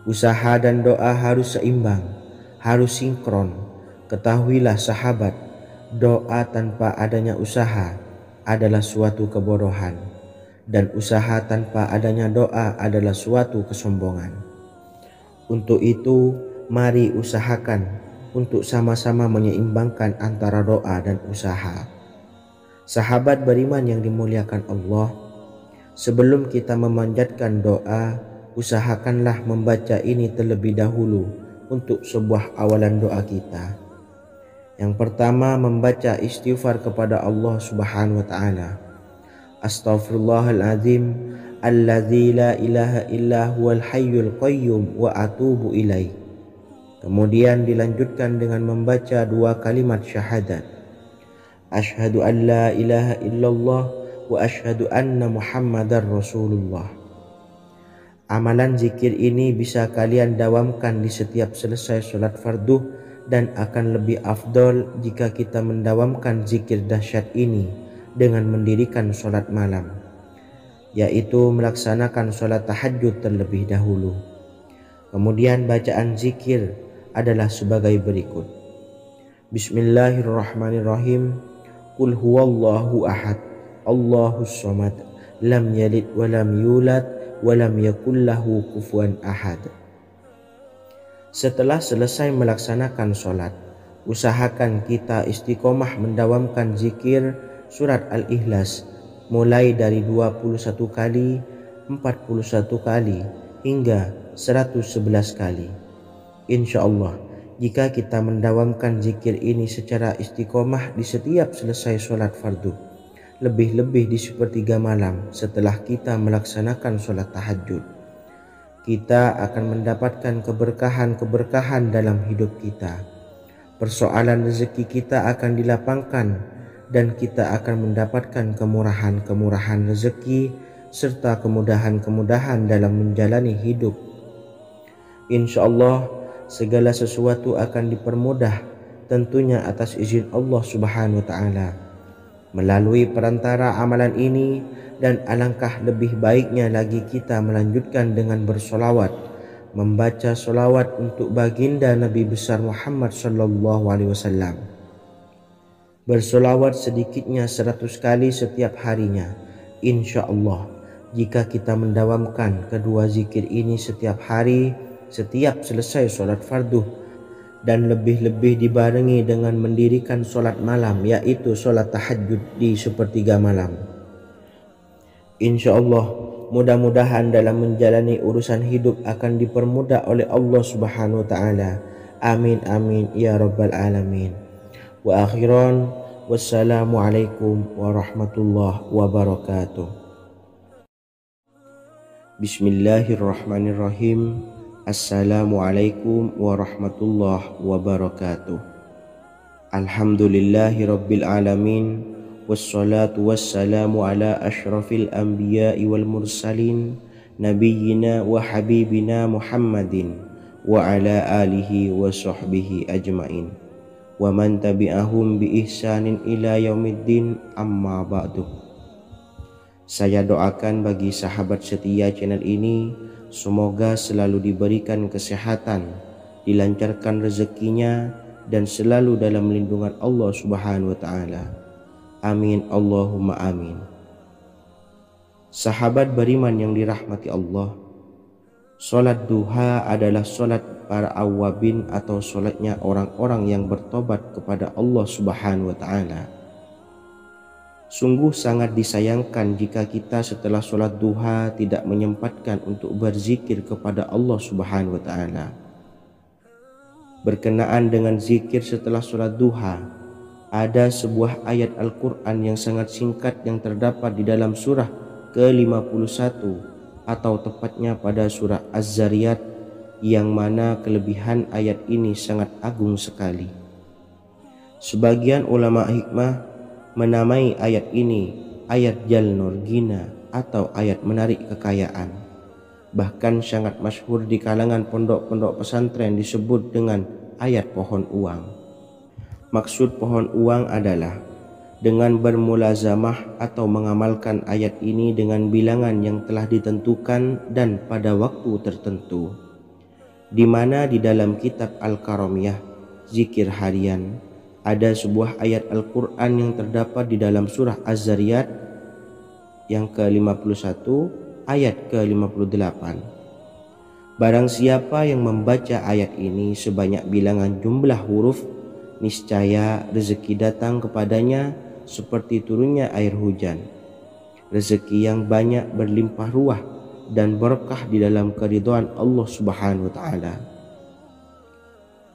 Usaha dan doa harus seimbang, harus sinkron. Ketahuilah sahabat, doa tanpa adanya usaha adalah suatu kebodohan, dan usaha tanpa adanya doa adalah suatu kesombongan. Untuk itu, mari usahakan untuk sama-sama menyeimbangkan antara doa dan usaha. Sahabat beriman yang dimuliakan Allah, sebelum kita memanjatkan doa, usahakanlah membaca ini terlebih dahulu untuk sebuah awalan doa kita. Yang pertama, membaca istighfar kepada Allah Subhanahu wa taala. Astaghfirullahaladzim alladzi la ilaha illa huwal hayyul qayyum wa atubu ilaih. Kemudian dilanjutkan dengan membaca 2 kalimat syahadat. Asyhadu an la ilaha illallah wa asyhadu anna Muhammadar Rasulullah. Amalan zikir ini bisa kalian dawamkan di setiap selesai sholat fardu, dan akan lebih afdol jika kita mendawamkan zikir dahsyat ini dengan mendirikan sholat malam, yaitu melaksanakan sholat tahajud terlebih dahulu. Kemudian bacaan zikir adalah sebagai berikut. Bismillahirrahmanirrahim. Qul huwallahu ahad, Allahus samad, lam yalid wa lam yulad walam yakullahu kufuwan ahad. Setelah selesai melaksanakan sholat, usahakan kita istiqomah mendawamkan zikir surat Al-Ikhlas mulai dari 21 kali, 41 kali, hingga 111 kali. Insya Allah, jika kita mendawamkan zikir ini secara istiqomah di setiap selesai sholat fardu, lebih-lebih di sepertiga malam setelah kita melaksanakan sholat tahajud, kita akan mendapatkan keberkahan-keberkahan dalam hidup kita. Persoalan rezeki kita akan dilapangkan, dan kita akan mendapatkan kemurahan-kemurahan rezeki serta kemudahan-kemudahan dalam menjalani hidup. Insya Allah, segala sesuatu akan dipermudah, tentunya atas izin Allah Subhanahu wa taala. Melalui perantara amalan ini, dan alangkah lebih baiknya lagi kita melanjutkan dengan bersolawat, membaca solawat untuk baginda Nabi besar Muhammad sallallahu alaihi wasallam. Bersolawat sedikitnya 100 kali setiap harinya. Insya Allah, jika kita mendawamkan kedua zikir ini setiap hari, setiap selesai sholat fardu, dan lebih-lebih dibarengi dengan mendirikan sholat malam, yaitu sholat tahajud di sepertiga malam, insya Allah mudah-mudahan dalam menjalani urusan hidup akan dipermudah oleh Allah Subhanahu wa ta'ala. Amin amin ya rabbal alamin. Wa akhiran, wassalamualaikum warahmatullahi wabarakatuh. Bismillahirrahmanirrahim. Assalamualaikum warahmatullahi wabarakatuh. Alhamdulillahi rabbil alamin, wassalatu wassalamu ala ashrafil anbiya'i wal mursalin, nabiyyina wa habibina Muhammadin wa ala alihi wa sahbihi ajmain, wa man tabi'ahum bi ihsanin ila yaumiddin, amma ba'du. Saya doakan bagi sahabat setia channel ini, semoga selalu diberikan kesehatan, dilancarkan rezekinya, dan selalu dalam lindungan Allah Subhanahu wa ta'ala. Amin Allahumma amin. Sahabat beriman yang dirahmati Allah, sholat duha adalah sholat para awabin atau sholatnya orang-orang yang bertobat kepada Allah Subhanahu wa ta'ala. Sungguh sangat disayangkan jika kita setelah sholat duha tidak menyempatkan untuk berzikir kepada Allah Subhanahu wa ta'ala. Berkenaan dengan zikir setelah sholat duha, ada sebuah ayat Al-Quran yang sangat singkat yang terdapat di dalam surah ke-51, atau tepatnya pada surah Az-Zariyat, yang mana kelebihan ayat ini sangat agung sekali. Sebagian ulama hikmah menamai ayat ini ayat Jalnur Gina atau ayat menarik kekayaan. Bahkan sangat masyhur di kalangan pondok-pondok pesantren disebut dengan ayat pohon uang. Maksud pohon uang adalah dengan bermulazamah atau mengamalkan ayat ini dengan bilangan yang telah ditentukan dan pada waktu tertentu. di mana di dalam kitab Al-Karamiyah zikir harian ada sebuah ayat Al-Quran yang terdapat di dalam surah Az-Zariyat yang ke-51 ayat ke-58. Barang siapa yang membaca ayat ini sebanyak bilangan jumlah huruf, niscaya rezeki datang kepadanya seperti turunnya air hujan. Rezeki yang banyak berlimpah ruah dan berkah di dalam keridhaan Allah Subhanahu wa taala.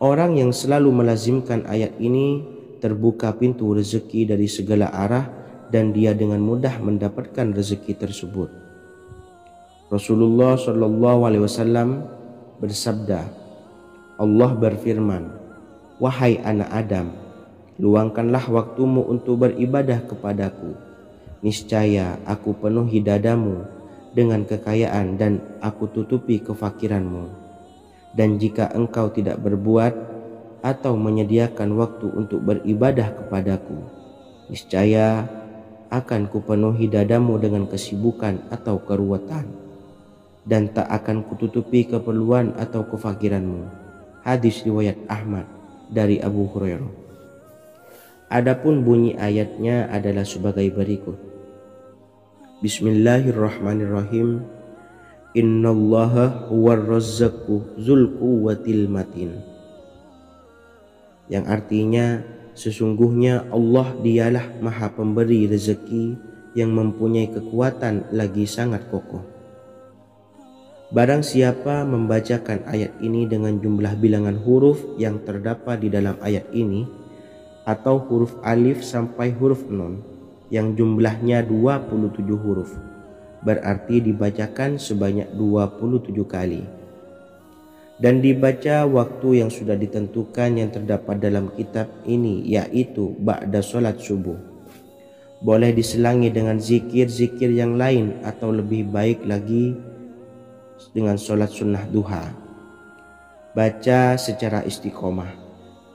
Orang yang selalu melazimkan ayat ini terbuka pintu rezeki dari segala arah dan dia dengan mudah mendapatkan rezeki tersebut. Rasulullah Shallallahu Alaihi Wasallam bersabda, Allah berfirman, wahai anak Adam, luangkanlah waktumu untuk beribadah kepadaku. Niscaya aku penuhi dadamu dengan kekayaan dan aku tutupi kefakiranmu. Dan jika engkau tidak berbuat atau menyediakan waktu untuk beribadah kepadaku, niscaya akan kupenuhi dadamu dengan kesibukan atau keruwetan, dan tak akan kututupi keperluan atau kefakiranmu. Hadis riwayat Ahmad dari Abu Hurairah. Adapun bunyi ayatnya adalah sebagai berikut. Bismillahirrahmanirrahim. Innallaha huwar razzaqu dzul quwwatil matin. Yang artinya sesungguhnya Allah dialah maha pemberi rezeki yang mempunyai kekuatan lagi sangat kokoh. Barang siapa membacakan ayat ini dengan jumlah bilangan huruf yang terdapat di dalam ayat ini, atau huruf alif sampai huruf nun yang jumlahnya 27 huruf, berarti dibacakan sebanyak 27 kali. Dan dibaca waktu yang sudah ditentukan yang terdapat dalam kitab ini, yaitu ba'da sholat subuh. Boleh diselangi dengan zikir-zikir yang lain atau lebih baik lagi dengan sholat sunnah duha. Baca secara istiqomah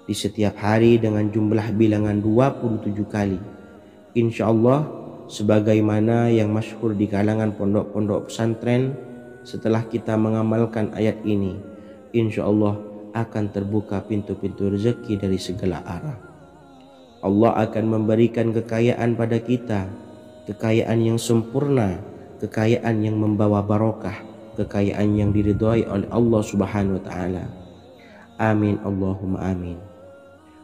di setiap hari dengan jumlah bilangan 27 kali. Insya Allah sebagaimana yang masyhur di kalangan pondok-pondok pesantren, setelah kita mengamalkan ayat ini, insya Allah akan terbuka pintu-pintu rezeki dari segala arah. Allah akan memberikan kekayaan pada kita, kekayaan yang sempurna, kekayaan yang membawa barokah, kekayaan yang diridhai oleh Allah Subhanahu wa taala. Amin Allahumma amin.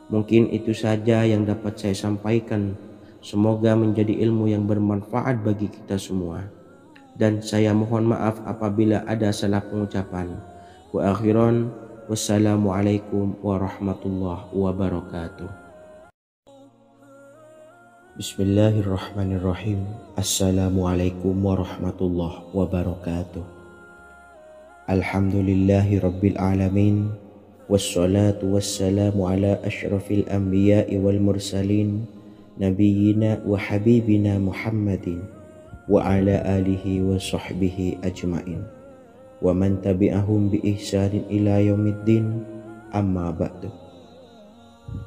Mungkin itu saja yang dapat saya sampaikan. Semoga menjadi ilmu yang bermanfaat bagi kita semua. Dan saya mohon maaf apabila ada salah pengucapan. Wa akhiran, wassalamualaikum warahmatullahi wabarakatuh. Bismillahirrahmanirrahim. Assalamualaikum warahmatullahi wabarakatuh. Alhamdulillahi rabbil alamin. Wassalatu wassalamu ala asyrafil anbiya'i wal mursalin, Nabiyyina wa habibina Muhammadin wa ala alihi wa sahbihi ajma'in wa man tabi'ahum bi ihsanin ila yaumiddin, amma ba'du.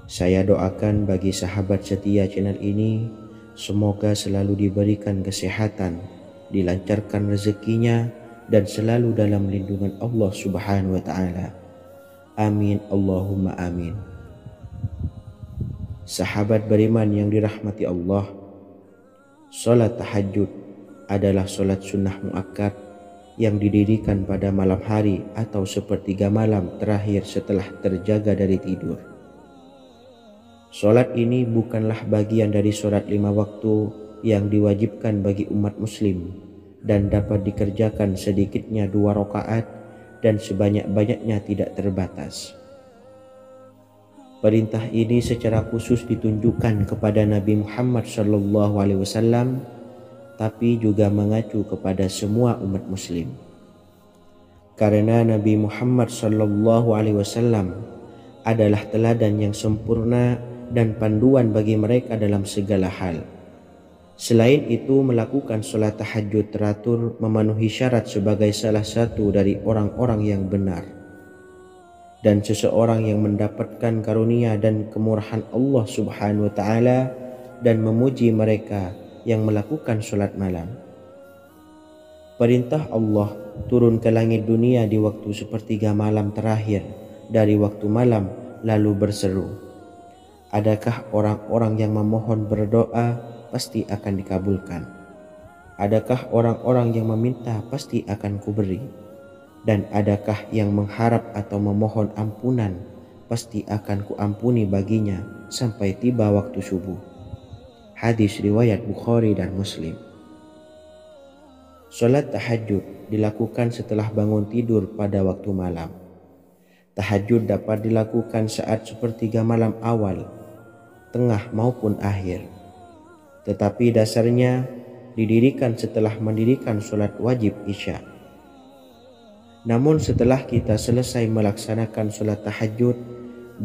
Saya doakan bagi sahabat setia channel ini, semoga selalu diberikan kesehatan, dilancarkan rezekinya, dan selalu dalam lindungan Allah Subhanahu wa ta'ala. Amin Allahumma amin. Sahabat beriman yang dirahmati Allah, sholat tahajud adalah sholat sunnah muakkad yang didirikan pada malam hari atau sepertiga malam terakhir setelah terjaga dari tidur. Sholat ini bukanlah bagian dari sholat 5 waktu yang diwajibkan bagi umat muslim dan dapat dikerjakan sedikitnya 2 rakaat dan sebanyak-banyaknya tidak terbatas. Perintah ini secara khusus ditunjukkan kepada Nabi Muhammad SAW, tapi juga mengacu kepada semua umat muslim. Karena Nabi Muhammad SAW adalah teladan yang sempurna dan panduan bagi mereka dalam segala hal. Selain itu, melakukan sholat tahajud teratur memenuhi syarat sebagai salah satu dari orang-orang yang benar. Dan seseorang yang mendapatkan karunia dan kemurahan Allah Subhanahu wa ta'ala dan memuji mereka yang melakukan sholat malam. Perintah Allah turun ke langit dunia di waktu sepertiga malam terakhir dari waktu malam, lalu berseru, adakah orang-orang yang memohon berdoa pasti akan dikabulkan? Adakah orang-orang yang meminta pasti akan kuberi? Dan adakah yang mengharap atau memohon ampunan pasti akan kuampuni baginya sampai tiba waktu subuh. Hadis riwayat Bukhari dan Muslim. Salat tahajud dilakukan setelah bangun tidur pada waktu malam. Tahajud dapat dilakukan saat sepertiga malam awal, tengah maupun akhir. Tetapi dasarnya didirikan setelah mendirikan salat wajib Isya. Namun setelah kita selesai melaksanakan salat tahajud,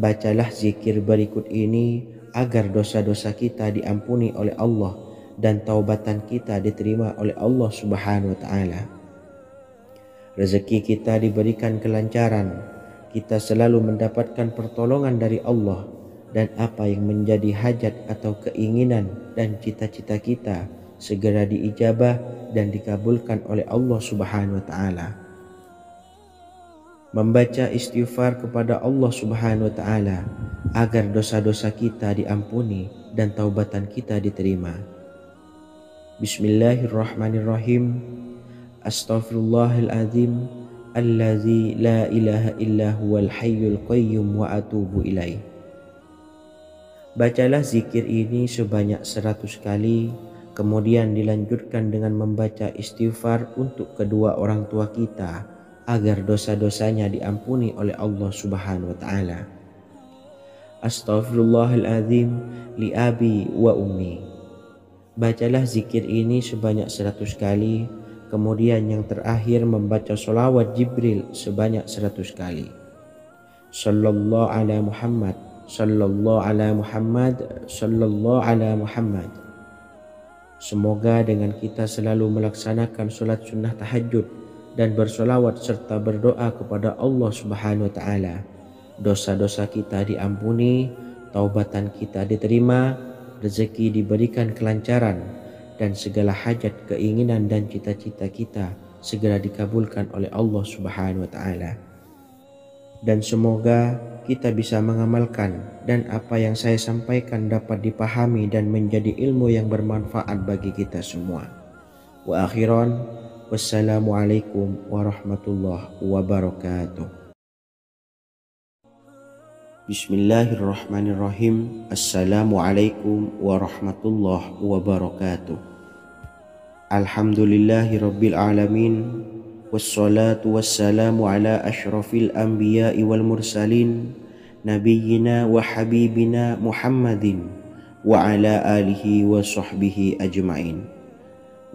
bacalah zikir berikut ini agar dosa-dosa kita diampuni oleh Allah dan taubatan kita diterima oleh Allah Subhanahu wa taala. Rezeki kita diberikan kelancaran, kita selalu mendapatkan pertolongan dari Allah, dan apa yang menjadi hajat atau keinginan dan cita-cita kita segera diijabah dan dikabulkan oleh Allah Subhanahu wa taala. Membaca istighfar kepada Allah Subhanahu wa taala agar dosa-dosa kita diampuni dan taubatan kita diterima. Bismillahirrahmanirrahim. Astaghfirullahaladzim allazi la ilaha illa huwal hayyul qayyum wa atubu ilaih. Bacalah zikir ini sebanyak 100 kali, kemudian dilanjutkan dengan membaca istighfar untuk kedua orang tua kita agar dosa-dosanya diampuni oleh Allah Subhanahu wa taala. Astaghfirullahaladzim li abi wa ummi. Bacalah zikir ini sebanyak 100 kali, kemudian yang terakhir membaca sholawat Jibril sebanyak 100 kali. Sallallahu ala Muhammad, sallallahu ala Muhammad, sallallahu ala Muhammad. Semoga dengan kita selalu melaksanakan sholat sunnah tahajud dan bersolawat serta berdoa kepada Allah Subhanahu wa taala, dosa-dosa kita diampuni, taubatan kita diterima, rezeki diberikan kelancaran, dan segala hajat, keinginan dan cita-cita kita segera dikabulkan oleh Allah Subhanahu wa taala. Dan semoga kita bisa mengamalkan dan apa yang saya sampaikan dapat dipahami dan menjadi ilmu yang bermanfaat bagi kita semua. Wa akhiran, wassalamualaikum warahmatullahi wabarakatuh. Bismillahirrahmanirrahim. Assalamualaikum warahmatullahi wabarakatuh. Alhamdulillahi rabbil alamin, wassalatu wassalamu ala ashrafil anbiya'i wal mursalin, nabiyyina wa habibina Muhammadin wa ala alihi wa sahbihi ajma'in,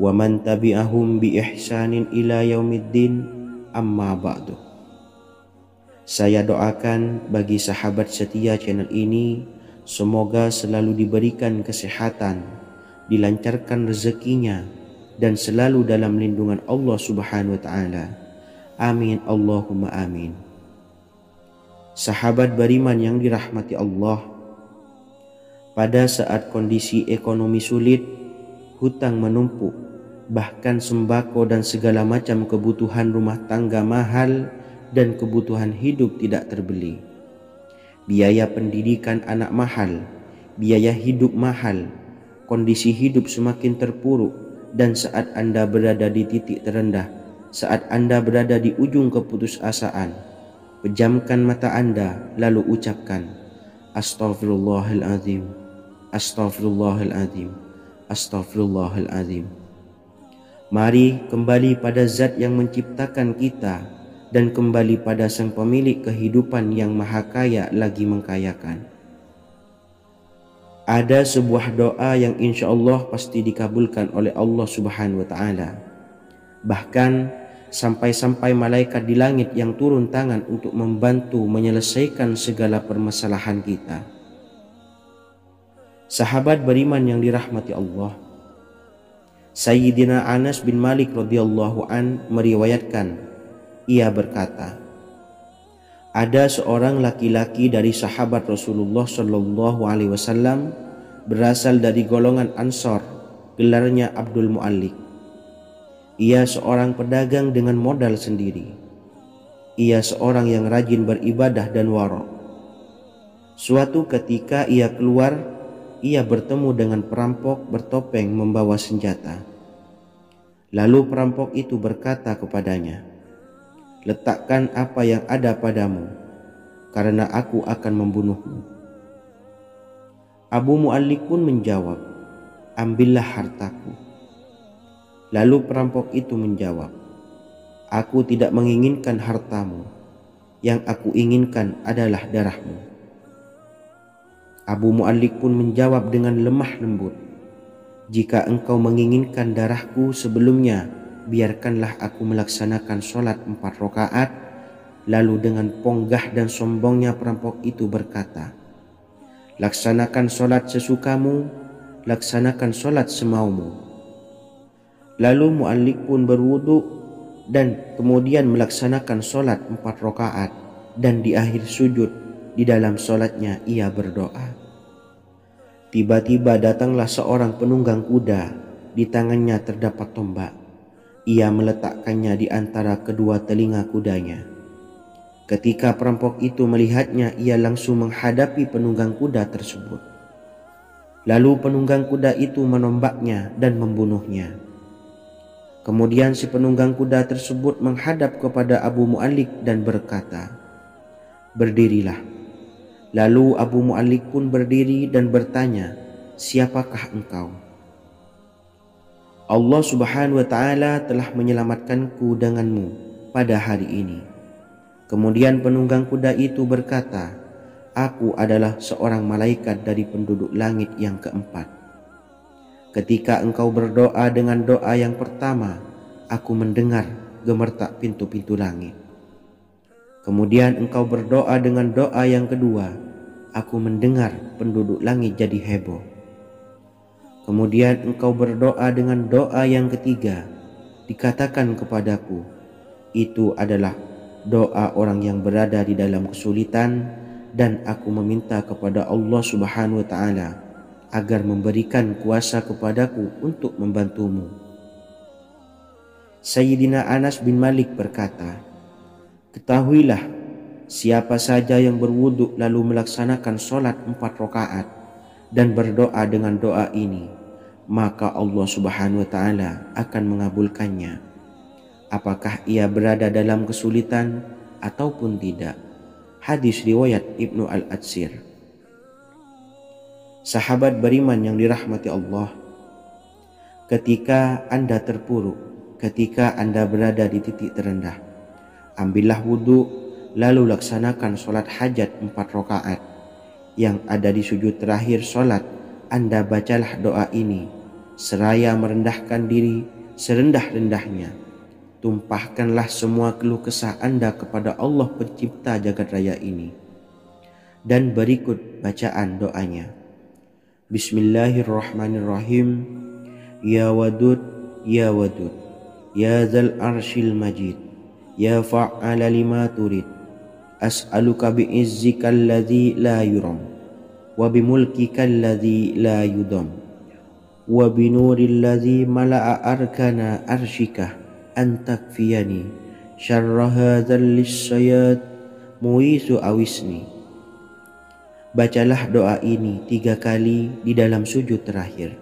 wa man tabi'ahum bi ihsanin ila yaumiddin, amma ba'du. Saya doakan bagi sahabat setia channel ini, semoga selalu diberikan kesehatan, dilancarkan rezekinya, dan selalu dalam lindungan Allah Subhanahu wa taala. Amin Allahumma amin. Sahabat beriman yang dirahmati Allah, pada saat kondisi ekonomi sulit, hutang menumpuk, bahkan sembako dan segala macam kebutuhan rumah tangga mahal, dan kebutuhan hidup tidak terbeli. Biaya pendidikan anak mahal, biaya hidup mahal, kondisi hidup semakin terpuruk, dan saat Anda berada di titik terendah, saat Anda berada di ujung keputusasaan, pejamkan mata Anda lalu ucapkan, Astaghfirullahaladzim, Astaghfirullahaladzim, Astaghfirullahaladzim. Mari kembali pada Zat yang menciptakan kita, dan kembali pada Sang Pemilik kehidupan yang maha kaya lagi mengkayakan. Ada sebuah doa yang insya Allah pasti dikabulkan oleh Allah Subhanahu wa taala. Bahkan sampai-sampai malaikat di langit yang turun tangan untuk membantu menyelesaikan segala permasalahan kita. Sahabat beriman yang dirahmati Allah, Sayyidina Anas bin Malik radhiyallahu an meriwayatkan, ia berkata, ada seorang laki-laki dari sahabat Rasulullah Shallallahu Alaihi Wasallam berasal dari golongan Ansor, gelarnya Abdul Mu'allik. Ia seorang pedagang dengan modal sendiri. Ia seorang yang rajin beribadah dan wara'. Suatu ketika ia keluar, ia bertemu dengan perampok bertopeng membawa senjata. Lalu perampok itu berkata kepadanya, "Letakkan apa yang ada padamu, karena aku akan membunuhmu." Abu Mu'allik pun menjawab, "Ambillah hartaku." Lalu perampok itu menjawab, "Aku tidak menginginkan hartamu, yang aku inginkan adalah darahmu." Abu Mu'allik pun menjawab dengan lemah lembut, "Jika engkau menginginkan darahku sebelumnya, biarkanlah aku melaksanakan sholat 4 rakaat." Lalu dengan ponggah dan sombongnya perampok itu berkata, "Laksanakan sholat sesukamu, laksanakan sholat semaumu." Lalu Mu'allik pun berwudu dan kemudian melaksanakan sholat 4 rakaat, dan di akhir sujud di dalam sholatnya ia berdoa. Tiba-tiba datanglah seorang penunggang kuda, di tangannya terdapat tombak. Ia meletakkannya di antara kedua telinga kudanya. Ketika perampok itu melihatnya, ia langsung menghadapi penunggang kuda tersebut. Lalu penunggang kuda itu menombaknya dan membunuhnya. Kemudian si penunggang kuda tersebut menghadap kepada Abu Mu'allik dan berkata, "Berdirilah." Lalu Abu Mu'allik pun berdiri dan bertanya, "Siapakah engkau?" "Allah Subhanahu wa ta'ala telah menyelamatkanku denganmu pada hari ini." Kemudian penunggang kuda itu berkata, "Aku adalah seorang malaikat dari penduduk langit yang keempat. Ketika engkau berdoa dengan doa yang pertama, aku mendengar gemertak pintu-pintu langit. Kemudian engkau berdoa dengan doa yang kedua, aku mendengar penduduk langit jadi heboh. Kemudian engkau berdoa dengan doa yang ketiga, dikatakan kepadaku, itu adalah doa orang yang berada di dalam kesulitan, dan aku meminta kepada Allah Subhanahu wa ta'ala agar memberikan kuasa kepadaku untuk membantumu." Sayyidina Anas bin Malik berkata, "Ketahuilah, siapa saja yang berwudu lalu melaksanakan sholat 4 rakaat dan berdoa dengan doa ini, maka Allah Subhanahu wa ta'ala akan mengabulkannya, apakah ia berada dalam kesulitan ataupun tidak." Hadis riwayat Ibnu Al-Atsir. Sahabat beriman yang dirahmati Allah, ketika Anda terpuruk, ketika Anda berada di titik terendah, ambillah wudu, lalu laksanakan sholat hajat 4 rakaat. Yang ada di sujud terakhir sholat, Anda bacalah doa ini, seraya merendahkan diri serendah-rendahnya. Tumpahkanlah semua keluh kesah Anda kepada Allah pencipta jagat raya ini. Dan berikut bacaan doanya. Bismillahirrahmanirrahim. Ya Wadud, Ya Wadud, Ya Zal Arshil Majid, Ya Fa'ala lima turid, as'aluka bi'izzika alladhi la yuram, wa bimulkika alladhi la yudam, wa binuril ladhi mala'a arkana arshika, antakfiyani syarra hadzal lisyayat muisu awisni. Bacalah doa ini 3 kali di dalam sujud terakhir,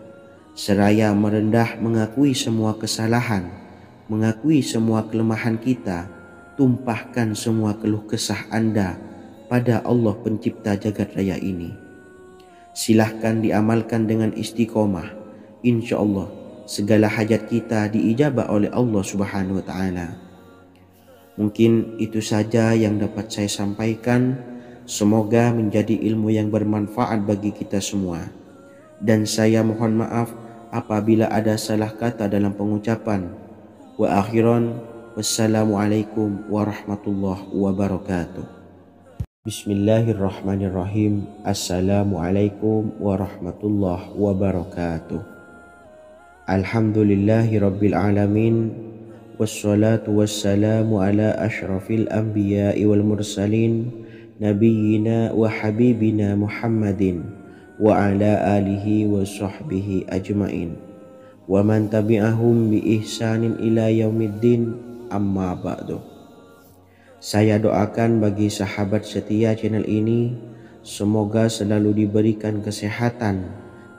seraya merendah mengakui semua kesalahan, mengakui semua kelemahan kita. Tumpahkan semua keluh kesah Anda pada Allah pencipta jagat raya ini. Silahkan diamalkan dengan istiqomah. Insya Allah segala hajat kita diijabah oleh Allah Subhanahu wa ta'ala. Mungkin itu saja yang dapat saya sampaikan. Semoga menjadi ilmu yang bermanfaat bagi kita semua. Dan saya mohon maaf apabila ada salah kata dalam pengucapan. Wa akhiran, wassalamualaikum warahmatullahi wabarakatuh. Bismillahirrahmanirrahim. Assalamualaikum warahmatullahi wabarakatuh. Alhamdulillahi rabbil alamin, wassalatu wassalamu ala ashrafil anbiya'i wal mursalin, nabiyyina wa habibina Muhammadin wa ala alihi wa sahbihi ajmain. wa man tabi'ahum bi ihsanin ila yaumiddin, amma ba'du. Saya doakan bagi sahabat setia channel ini, semoga selalu diberikan kesehatan,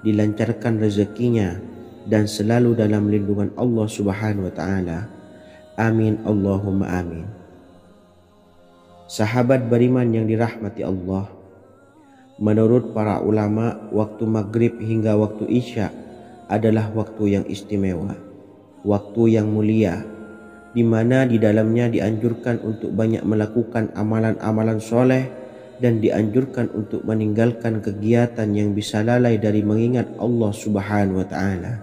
dilancarkan rezekinya, dan selalu dalam lindungan Allah Subhanahu wa Ta'ala. Amin Allahumma amin. Sahabat beriman yang dirahmati Allah, menurut para ulama, waktu maghrib hingga waktu isya adalah waktu yang istimewa, waktu yang mulia, di mana di dalamnya dianjurkan untuk banyak melakukan amalan-amalan soleh dan dianjurkan untuk meninggalkan kegiatan yang bisa lalai dari mengingat Allah Subhanahu wa Ta'ala.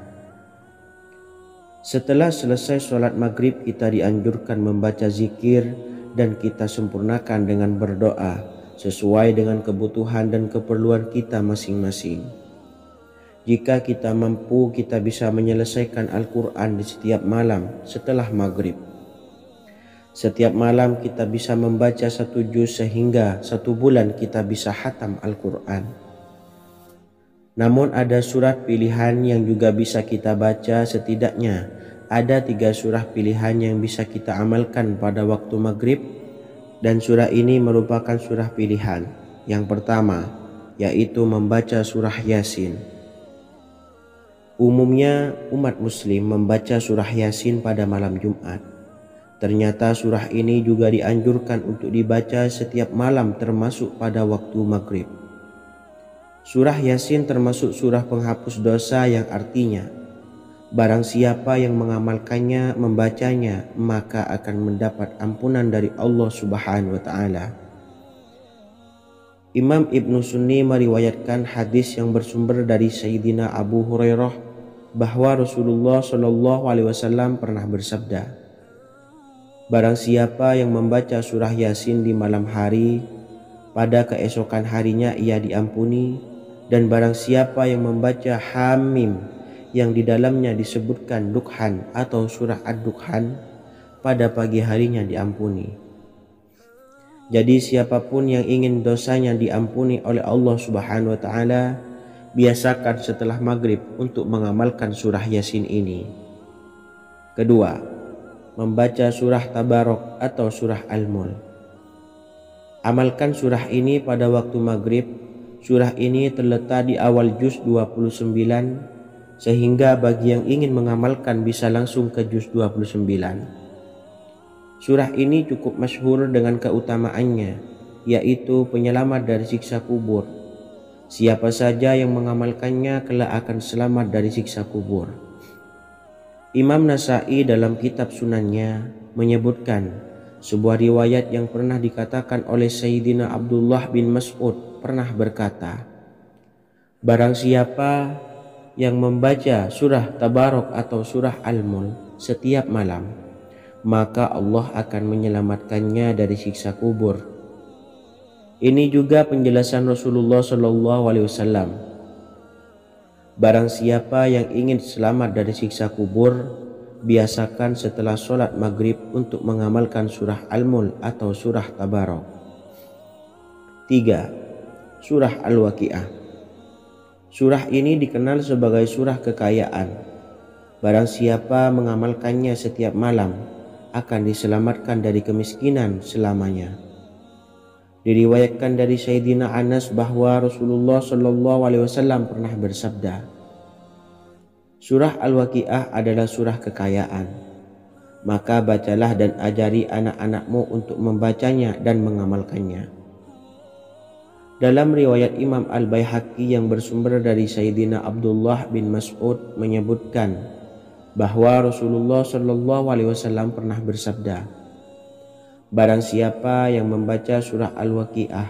Setelah selesai sholat maghrib, kita dianjurkan membaca zikir dan kita sempurnakan dengan berdoa sesuai dengan kebutuhan dan keperluan kita masing-masing. Jika kita mampu, kita bisa menyelesaikan Al-Quran di setiap malam setelah maghrib. Setiap malam kita bisa membaca 1 juz sehingga 1 bulan kita bisa khatam Al-Quran. Namun ada surat pilihan yang juga bisa kita baca. Setidaknya ada 3 surah pilihan yang bisa kita amalkan pada waktu maghrib, dan surah ini merupakan surah pilihan. Yang pertama yaitu membaca surah Yasin. Umumnya umat muslim membaca surah Yasin pada malam Jumat. Ternyata surah ini juga dianjurkan untuk dibaca setiap malam termasuk pada waktu maghrib. Surah Yasin termasuk surah penghapus dosa, yang artinya barang siapa yang mengamalkannya, membacanya, maka akan mendapat ampunan dari Allah Subhanahu wa Ta'ala. Imam Ibnu Sunni meriwayatkan hadis yang bersumber dari Sayyidina Abu Hurairah bahwa Rasulullah Shallallahu Alaihi Wasallam pernah bersabda, barang siapa yang membaca surah Yasin di malam hari, pada keesokan harinya ia diampuni. Dan barang siapa yang membaca Hamim yang di dalamnya disebutkan Dukhan atau surah Ad-Dukhan, pada pagi harinya diampuni. Jadi siapapun yang ingin dosanya diampuni oleh Allah Subhanahu wa Ta'ala, biasakan setelah maghrib untuk mengamalkan surah Yasin ini. Kedua, membaca surah Tabarok atau surah Al-Mulk. Amalkan surah ini pada waktu maghrib. Surah ini terletak di awal juz 29, sehingga bagi yang ingin mengamalkan bisa langsung ke juz 29. Surah ini cukup masyhur dengan keutamaannya, yaitu penyelamat dari siksa kubur. Siapa saja yang mengamalkannya kelak akan selamat dari siksa kubur. Imam Nasa'i dalam kitab Sunannya menyebutkan sebuah riwayat yang pernah dikatakan oleh Sayyidina Abdullah bin Mas'ud pernah berkata, barang siapa yang membaca surah Tabarok atau surah Al-Mulk setiap malam, maka Allah akan menyelamatkannya dari siksa kubur. Ini juga penjelasan Rasulullah Shallallahu Alaihi Wasallam. Barang siapa yang ingin selamat dari siksa kubur, biasakan setelah sholat maghrib untuk mengamalkan surah Al-Mulk atau surah Tabarok. 3. Surah Al-Waqiah. Surah ini dikenal sebagai surah kekayaan. Barang siapa mengamalkannya setiap malam akan diselamatkan dari kemiskinan selamanya. Diriwayatkan dari Sayyidina Anas bahwa Rasulullah Shallallahu Alaihi Wasallam pernah bersabda, surah Al-Waqiah adalah surah kekayaan. Maka bacalah dan ajari anak-anakmu untuk membacanya dan mengamalkannya. Dalam riwayat Imam Al-Baihaqi yang bersumber dari Sayyidina Abdullah bin Mas'ud menyebutkan bahwa Rasulullah Shallallahu Alaihi Wasallam pernah bersabda, barang siapa yang membaca surah Al-Waqiah,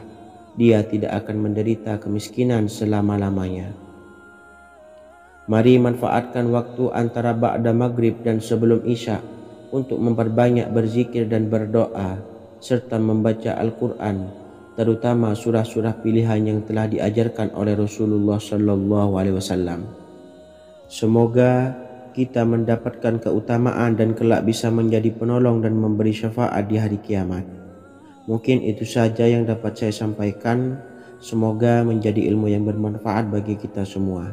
dia tidak akan menderita kemiskinan selama-lamanya. Mari manfaatkan waktu antara ba'da maghrib dan sebelum isya untuk memperbanyak berzikir dan berdoa serta membaca Al-Quran, terutama surah-surah pilihan yang telah diajarkan oleh Rasulullah Shallallahu Alaihi Wasallam. Semoga kita mendapatkan keutamaan dan kelak bisa menjadi penolong dan memberi syafaat di hari kiamat. Mungkin itu saja yang dapat saya sampaikan. Semoga menjadi ilmu yang bermanfaat bagi kita semua.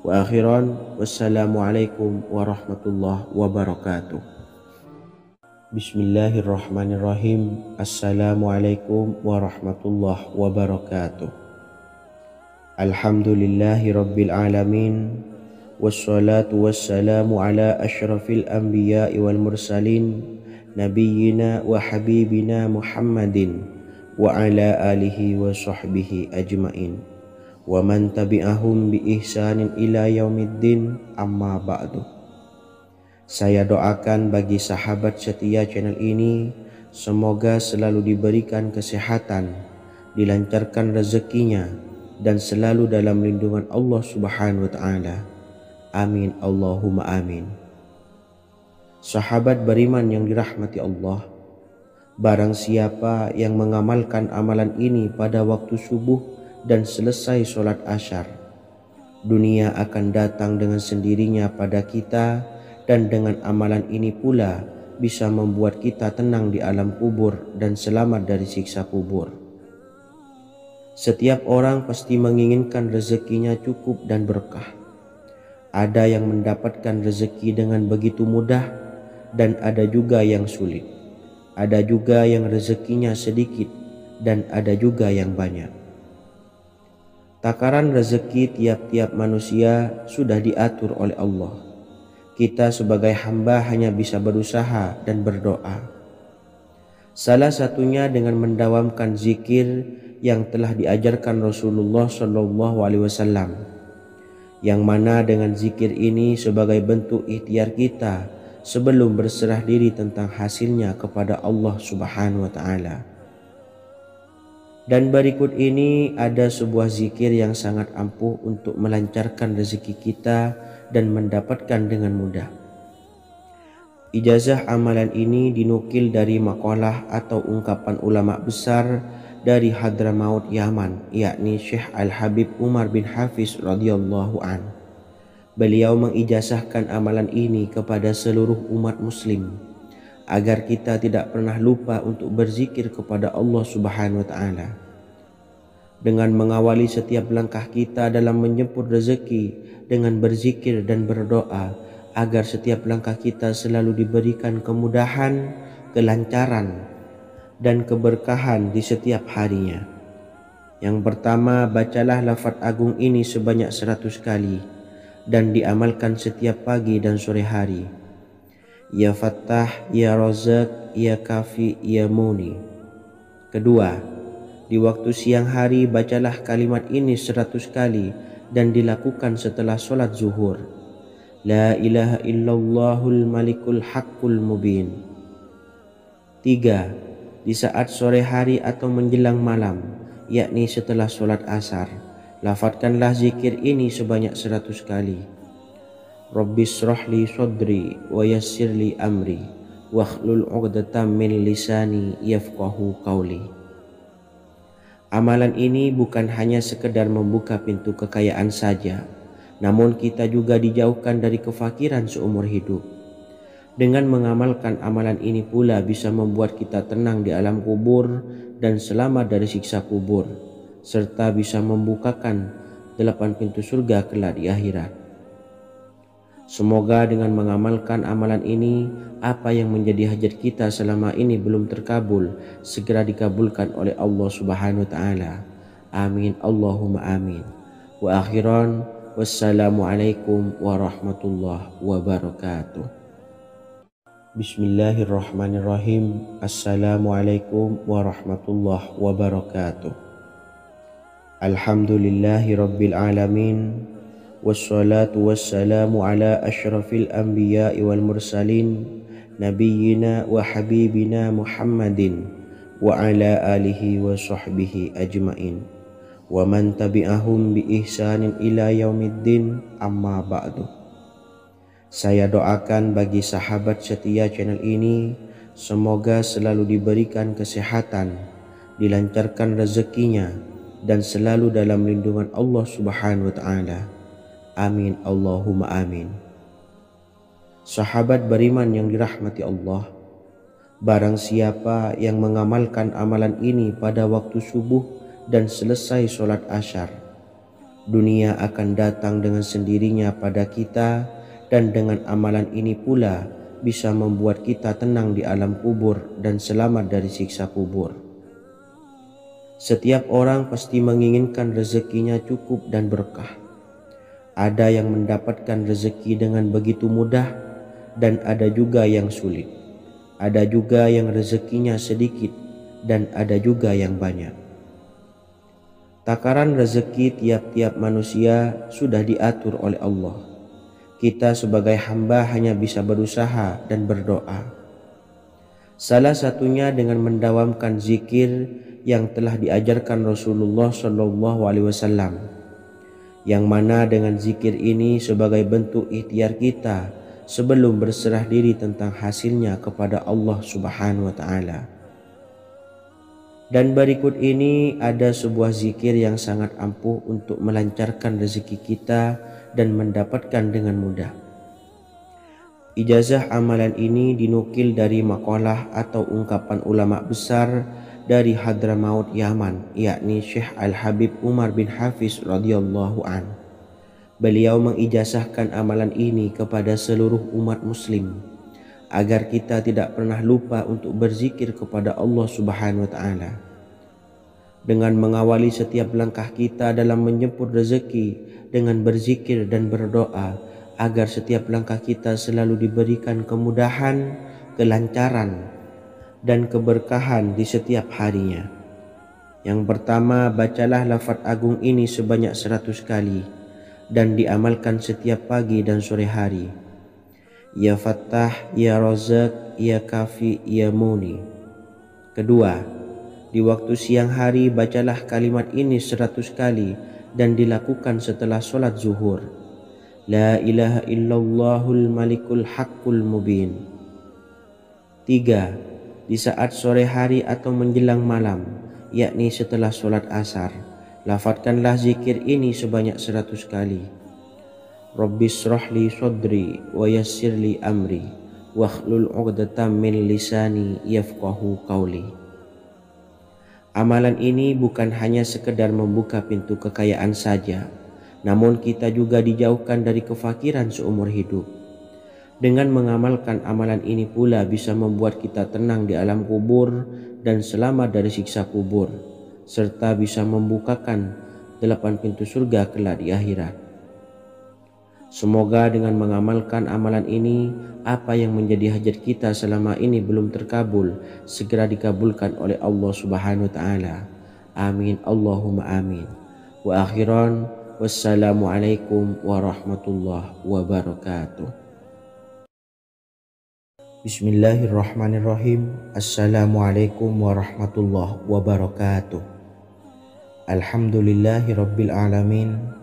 Wa akhiran, wassalamualaikum warahmatullahi wabarakatuh. Bismillahirrahmanirrahim. Assalamualaikum warahmatullahi wabarakatuh. Alhamdulillahi rabbil alamin. Wassalatu wassalamu ala ashrafil anbiya'i wal mursalin, nabiyyina wa habibina Muhammadin wa ala alihi wa sahbihi ajmain, wa man tabi'ahum bi ihsanin ila yaumiddin, amma ba'du. Saya doakan bagi sahabat setia channel ini, semoga selalu diberikan kesehatan, dilancarkan rezekinya, dan selalu dalam lindungan Allah Subhanahu wa Ta'ala. Amin Allahumma amin. Sahabat beriman yang dirahmati Allah, barang siapa yang mengamalkan amalan ini pada waktu subuh dan selesai sholat asyar, dunia akan datang dengan sendirinya pada kita, dan dengan amalan ini pula bisa membuat kita tenang di alam kubur dan selamat dari siksa kubur. Setiap orang pasti menginginkan rezekinya cukup dan berkah. Ada yang mendapatkan rezeki dengan begitu mudah, dan ada juga yang sulit. Ada juga yang rezekinya sedikit, dan ada juga yang banyak. Takaran rezeki tiap-tiap manusia sudah diatur oleh Allah. Kita sebagai hamba hanya bisa berusaha dan berdoa. Salah satunya dengan mendawamkan zikir yang telah diajarkan Rasulullah SAW, yang mana dengan zikir ini sebagai bentuk ikhtiar kita sebelum berserah diri tentang hasilnya kepada Allah Subhanahu wa Ta'ala. Dan berikut ini ada sebuah zikir yang sangat ampuh untuk melancarkan rezeki kita dan mendapatkan dengan mudah. Ijazah amalan ini dinukil dari makalah atau ungkapan ulama besar dari Hadramaut Yaman, yakni Syekh Al-Habib Umar bin Hafiz radhiyallahu an. Beliau mengijazahkan amalan ini kepada seluruh umat muslim agar kita tidak pernah lupa untuk berzikir kepada Allah Subhanahu wa Ta'ala. Dengan mengawali setiap langkah kita dalam menjemput rezeki dengan berzikir dan berdoa agar setiap langkah kita selalu diberikan kemudahan, kelancaran, dan keberkahan di setiap harinya. Yang pertama, bacalah lafaz agung ini sebanyak 100 kali dan diamalkan setiap pagi dan sore hari. Ya Fattah, Ya Razak, Ya Kafi, Ya Muni. Kedua, di waktu siang hari bacalah kalimat ini 100 kali dan dilakukan setelah sholat zuhur. La ilaha illallahul malikul haqqul mubin. 3. Di saat sore hari atau menjelang malam, yakni setelah sholat asar, lafadzkanlah zikir ini sebanyak 100 kali. Rabbishrahli sodri wa yassirli amri wakhlul 'uqdatam min lisani yafqahu qawli. Amalan ini bukan hanya sekedar membuka pintu kekayaan saja, namun kita juga dijauhkan dari kefakiran seumur hidup. Dengan mengamalkan amalan ini pula bisa membuat kita tenang di alam kubur dan selamat dari siksa kubur, serta bisa membukakan 8 pintu surga kelak di akhirat. Semoga dengan mengamalkan amalan ini, apa yang menjadi hajat kita selama ini belum terkabul, segera dikabulkan oleh Allah Subhanahu wa Ta'ala. Amin Allahumma amin. Wa akhiran, wassalamualaikum warahmatullahi wabarakatuh. Bismillahirrahmanirrahim. Assalamualaikum warahmatullahi wabarakatuh. Alhamdulillahi rabbil alamin. Wassalatu wassalamu ala ashrafil anbiya'i wal mursalin, nabiyyina wa habibina Muhammadin wa ala alihi wa sahbihi ajmain, wa man tabi'ahum bi ihsanin ila yaumiddin, amma ba'du. Saya doakan bagi sahabat setia channel ini, semoga selalu diberikan kesehatan, dilancarkan rezekinya, dan selalu dalam lindungan Allah Subhanahu wa Ta'ala. Amin Allahumma amin. Sahabat beriman yang dirahmati Allah, barang siapa yang mengamalkan amalan ini pada waktu subuh dan selesai sholat asyar, Dunia akan datang dengan sendirinya pada kita, dan dengan amalan ini pula bisa membuat kita tenang di alam kubur dan selamat dari siksa kubur. Setiap orang pasti menginginkan rezekinya cukup dan berkah. Ada yang mendapatkan rezeki dengan begitu mudah, dan ada juga yang sulit. Ada juga yang rezekinya sedikit, dan ada juga yang banyak. Takaran rezeki tiap-tiap manusia sudah diatur oleh Allah. Kita sebagai hamba hanya bisa berusaha dan berdoa. Salah satunya dengan mendawamkan zikir yang telah diajarkan Rasulullah SAW, yang mana dengan zikir ini sebagai bentuk ikhtiar kita sebelum berserah diri tentang hasilnya kepada Allah Subhanahu wa Ta'ala. Dan berikut ini ada sebuah zikir yang sangat ampuh untuk melancarkan rezeki kita dan mendapatkan dengan mudah. Ijazah amalan ini dinukil dari makalah atau ungkapan ulama besar dari Hadramaut Yaman, yakni Syekh Al-Habib Umar bin Hafiz radhiyallahu an. Beliau mengijazahkan amalan ini kepada seluruh umat muslim agar kita tidak pernah lupa untuk berzikir kepada Allah Subhanahu wa Ta'ala. Dengan mengawali setiap langkah kita dalam menjemput rezeki dengan berzikir dan berdoa agar setiap langkah kita selalu diberikan kemudahan, kelancaran, dan keberkahan di setiap harinya. Yang pertama, bacalah lafaz agung ini sebanyak 100 kali dan diamalkan setiap pagi dan sore hari. Ya Fattah, Ya Razak, Ya Kafi, Ya Muni. Kedua, di waktu siang hari bacalah kalimat ini 100 kali dan dilakukan setelah sholat zuhur. La ilaha illallahul malikul haqqul mubin. Tiga, di saat sore hari atau menjelang malam, yakni setelah sholat asar, lafadzkanlah zikir ini sebanyak 100 kali. Rabbis shrahli sodri wa yassirli amri wakhlul 'uqdatam min lisani yafqahu qawli. Amalan ini bukan hanya sekedar membuka pintu kekayaan saja, namun kita juga dijauhkan dari kefakiran seumur hidup. Dengan mengamalkan amalan ini pula bisa membuat kita tenang di alam kubur dan selamat dari siksa kubur, serta bisa membukakan 8 pintu surga kelak di akhirat. Semoga dengan mengamalkan amalan ini, apa yang menjadi hajat kita selama ini belum terkabul, segera dikabulkan oleh Allah Subhanahu wa Ta'ala. Amin, Allahumma amin. Wa akhiran, wassalamualaikum warahmatullahi wabarakatuh. Bismillahirrahmanirrahim. Assalamualaikum warahmatullahi wabarakatuh. Alhamdulillahi rabbil alamin.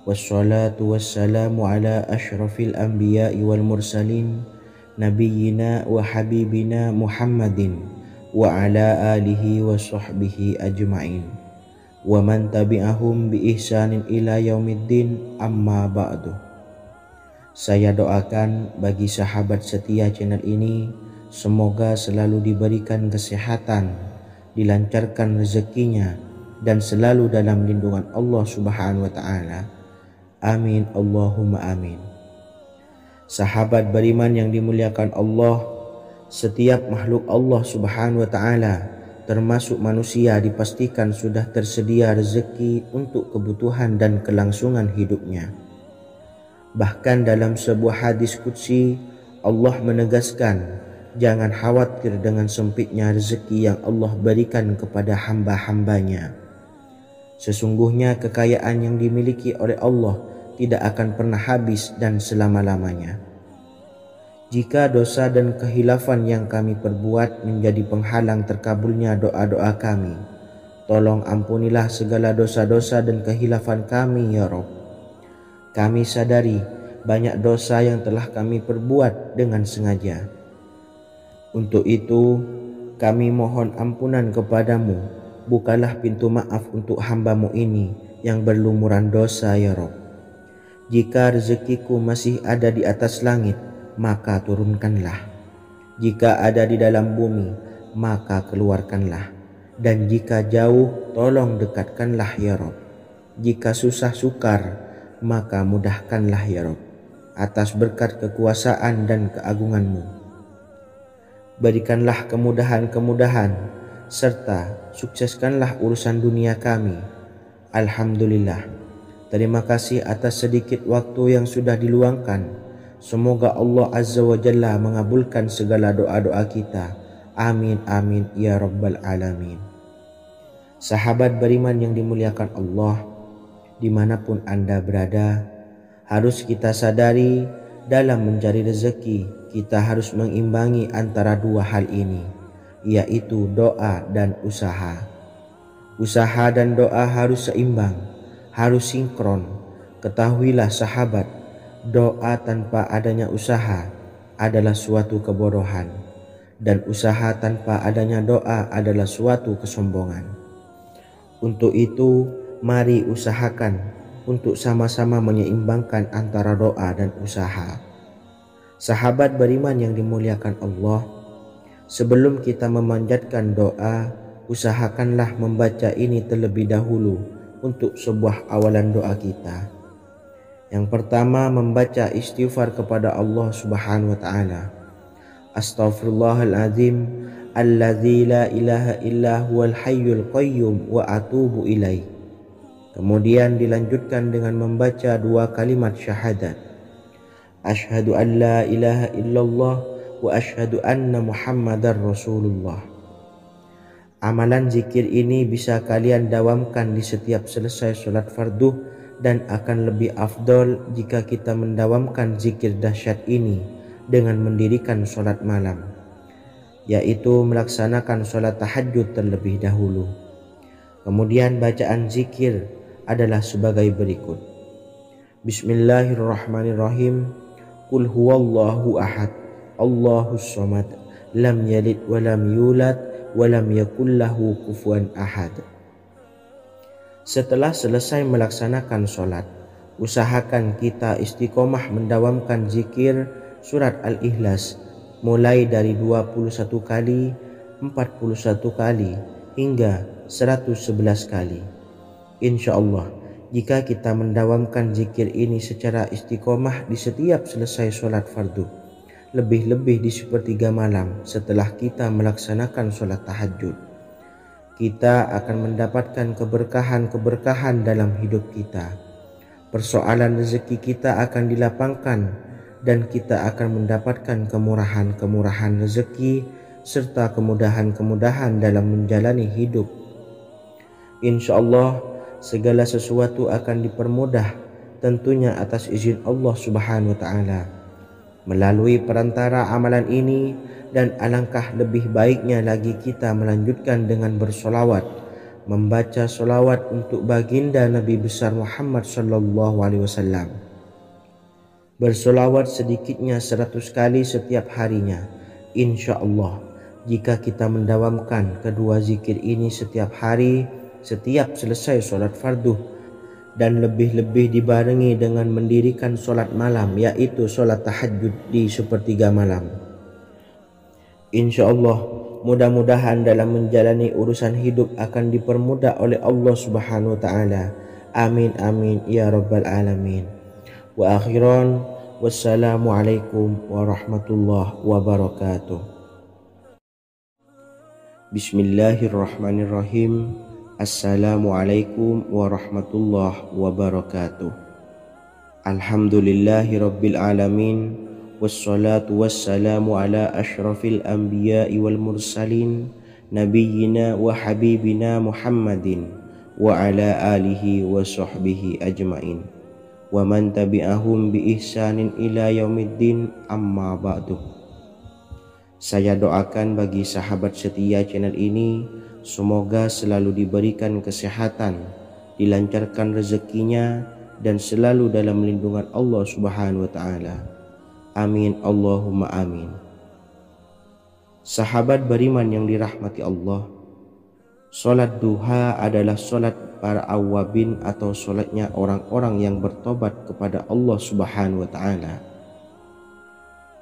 Wassalatu wassalamu ala ashrafil anbiya'i wal mursalin nabiyyina wa habibina Muhammadin wa ala alihi wa sahbihi ajma'in wa man tabi'ahum bi ihsanin ila yaumiddin, amma ba'du. Saya doakan bagi sahabat setia channel ini, semoga selalu diberikan kesehatan, dilancarkan rezekinya, dan selalu dalam lindungan Allah Subhanahu wa Ta'ala. Amin, Allahumma amin. Sahabat beriman yang dimuliakan Allah, setiap makhluk Allah Subhanahu wa Ta'ala termasuk manusia dipastikan sudah tersedia rezeki untuk kebutuhan dan kelangsungan hidupnya. Bahkan dalam sebuah hadis qudsi, Allah menegaskan, jangan khawatir dengan sempitnya rezeki yang Allah berikan kepada hamba-hambanya. Sesungguhnya kekayaan yang dimiliki oleh Allah tidak akan pernah habis dan selama-lamanya. Jika dosa dan kehilafan yang kami perbuat menjadi penghalang terkabulnya doa-doa kami, tolong ampunilah segala dosa-dosa dan kehilafan kami ya Rabb. Kami sadari banyak dosa yang telah kami perbuat dengan sengaja. Untuk itu kami mohon ampunan kepadamu. Bukalah pintu maaf untuk hamba-Mu ini yang berlumuran dosa ya Rabb. Jika rezekiku masih ada di atas langit, maka turunkanlah. Jika ada di dalam bumi, maka keluarkanlah. Dan jika jauh, tolong dekatkanlah ya Rabb. Jika susah sukar, maka mudahkanlah ya Rabb, atas berkat kekuasaan dan keagungan-Mu. Berikanlah kemudahan-kemudahan, serta sukseskanlah urusan dunia kami. Alhamdulillah. Terima kasih atas sedikit waktu yang sudah diluangkan. Semoga Allah Azza wa Jalla mengabulkan segala doa-doa kita. Amin amin ya rabbal alamin. Sahabat beriman yang dimuliakan Allah, dimanapun Anda berada, harus kita sadari dalam mencari rezeki kita harus mengimbangi antara dua hal ini, yaitu doa dan usaha. Usaha dan doa harus seimbang, harus sinkron. Ketahuilah sahabat, doa tanpa adanya usaha adalah suatu kebodohan, dan usaha tanpa adanya doa adalah suatu kesombongan. Untuk itu, mari usahakan untuk sama-sama menyeimbangkan antara doa dan usaha. Sahabat beriman yang dimuliakan Allah, sebelum kita memanjatkan doa, usahakanlah membaca ini terlebih dahulu untuk sebuah awalan doa kita. Yang pertama, membaca istighfar kepada Allah Subhanahu wa taala. Astaghfirullahaladzim alladzi la ilaha illa huwal hayyul qayyum wa atubu ilaih. Kemudian dilanjutkan dengan membaca dua kalimat syahadat. Asyhadu an la ilaha illallah wa asyhadu anna Muhammadar Rasulullah. Amalan zikir ini bisa kalian dawamkan di setiap selesai sholat fardu, dan akan lebih afdol jika kita mendawamkan zikir dahsyat ini dengan mendirikan sholat malam, yaitu melaksanakan sholat tahajud terlebih dahulu. Kemudian bacaan zikir adalah sebagai berikut. Bismillahirrahmanirrahim. Qul huwallahu ahad, Allahus samad, lam yalid wa lam yulad wa lam yakul lahu kufuwan ahad. Setelah selesai melaksanakan sholat, usahakan kita istiqomah mendawamkan zikir surat Al-Ikhlas mulai dari 21 kali, 41 kali, hingga 111 kali. Insya Allah, jika kita mendawamkan zikir ini secara istiqomah di setiap selesai sholat fardu, lebih-lebih di sepertiga malam setelah kita melaksanakan sholat tahajud, kita akan mendapatkan keberkahan-keberkahan dalam hidup kita. Persoalan rezeki kita akan dilapangkan, dan kita akan mendapatkan kemurahan-kemurahan rezeki serta kemudahan-kemudahan dalam menjalani hidup. Insya Allah, segala sesuatu akan dipermudah, tentunya atas izin Allah Subhanahu wa taala. Melalui perantara amalan ini, dan alangkah lebih baiknya lagi kita melanjutkan dengan bersolawat, membaca solawat untuk baginda Nabi besar Muhammad sallallahu alaihi wasallam. Bersolawat sedikitnya 100 kali setiap harinya. Insya Allah, jika kita mendawamkan kedua zikir ini setiap hari, setiap selesai sholat fardu, dan lebih-lebih dibarengi dengan mendirikan sholat malam, yaitu sholat tahajud di sepertiga malam, insya Allah, mudah-mudahan dalam menjalani urusan hidup akan dipermudah oleh Allah Subhanahu wa taala. Amin amin ya rabbal alamin. Wa akhiran, wassalamualaikum warahmatullahi wabarakatuh. Bismillahirrahmanirrahim. Assalamualaikum warahmatullahi wabarakatuh. Alhamdulillahi rabbil alamin, wassalatu wassalamu ala ashrafil anbiya'i wal mursalin, nabiyyina wa habibina Muhammadin wa ala alihi wa sahbihi ajmain, wa man tabi'ahum bi ihsanin ila yaumiddin, amma ba'du. Saya doakan bagi sahabat setia channel ini, semoga selalu diberikan kesehatan, dilancarkan rezekinya, dan selalu dalam lindungan Allah Subhanahu wa taala. Amin Allahumma amin. Sahabat beriman yang dirahmati Allah, sholat duha adalah sholat para awabin atau sholatnya orang-orang yang bertobat kepada Allah Subhanahu wa taala.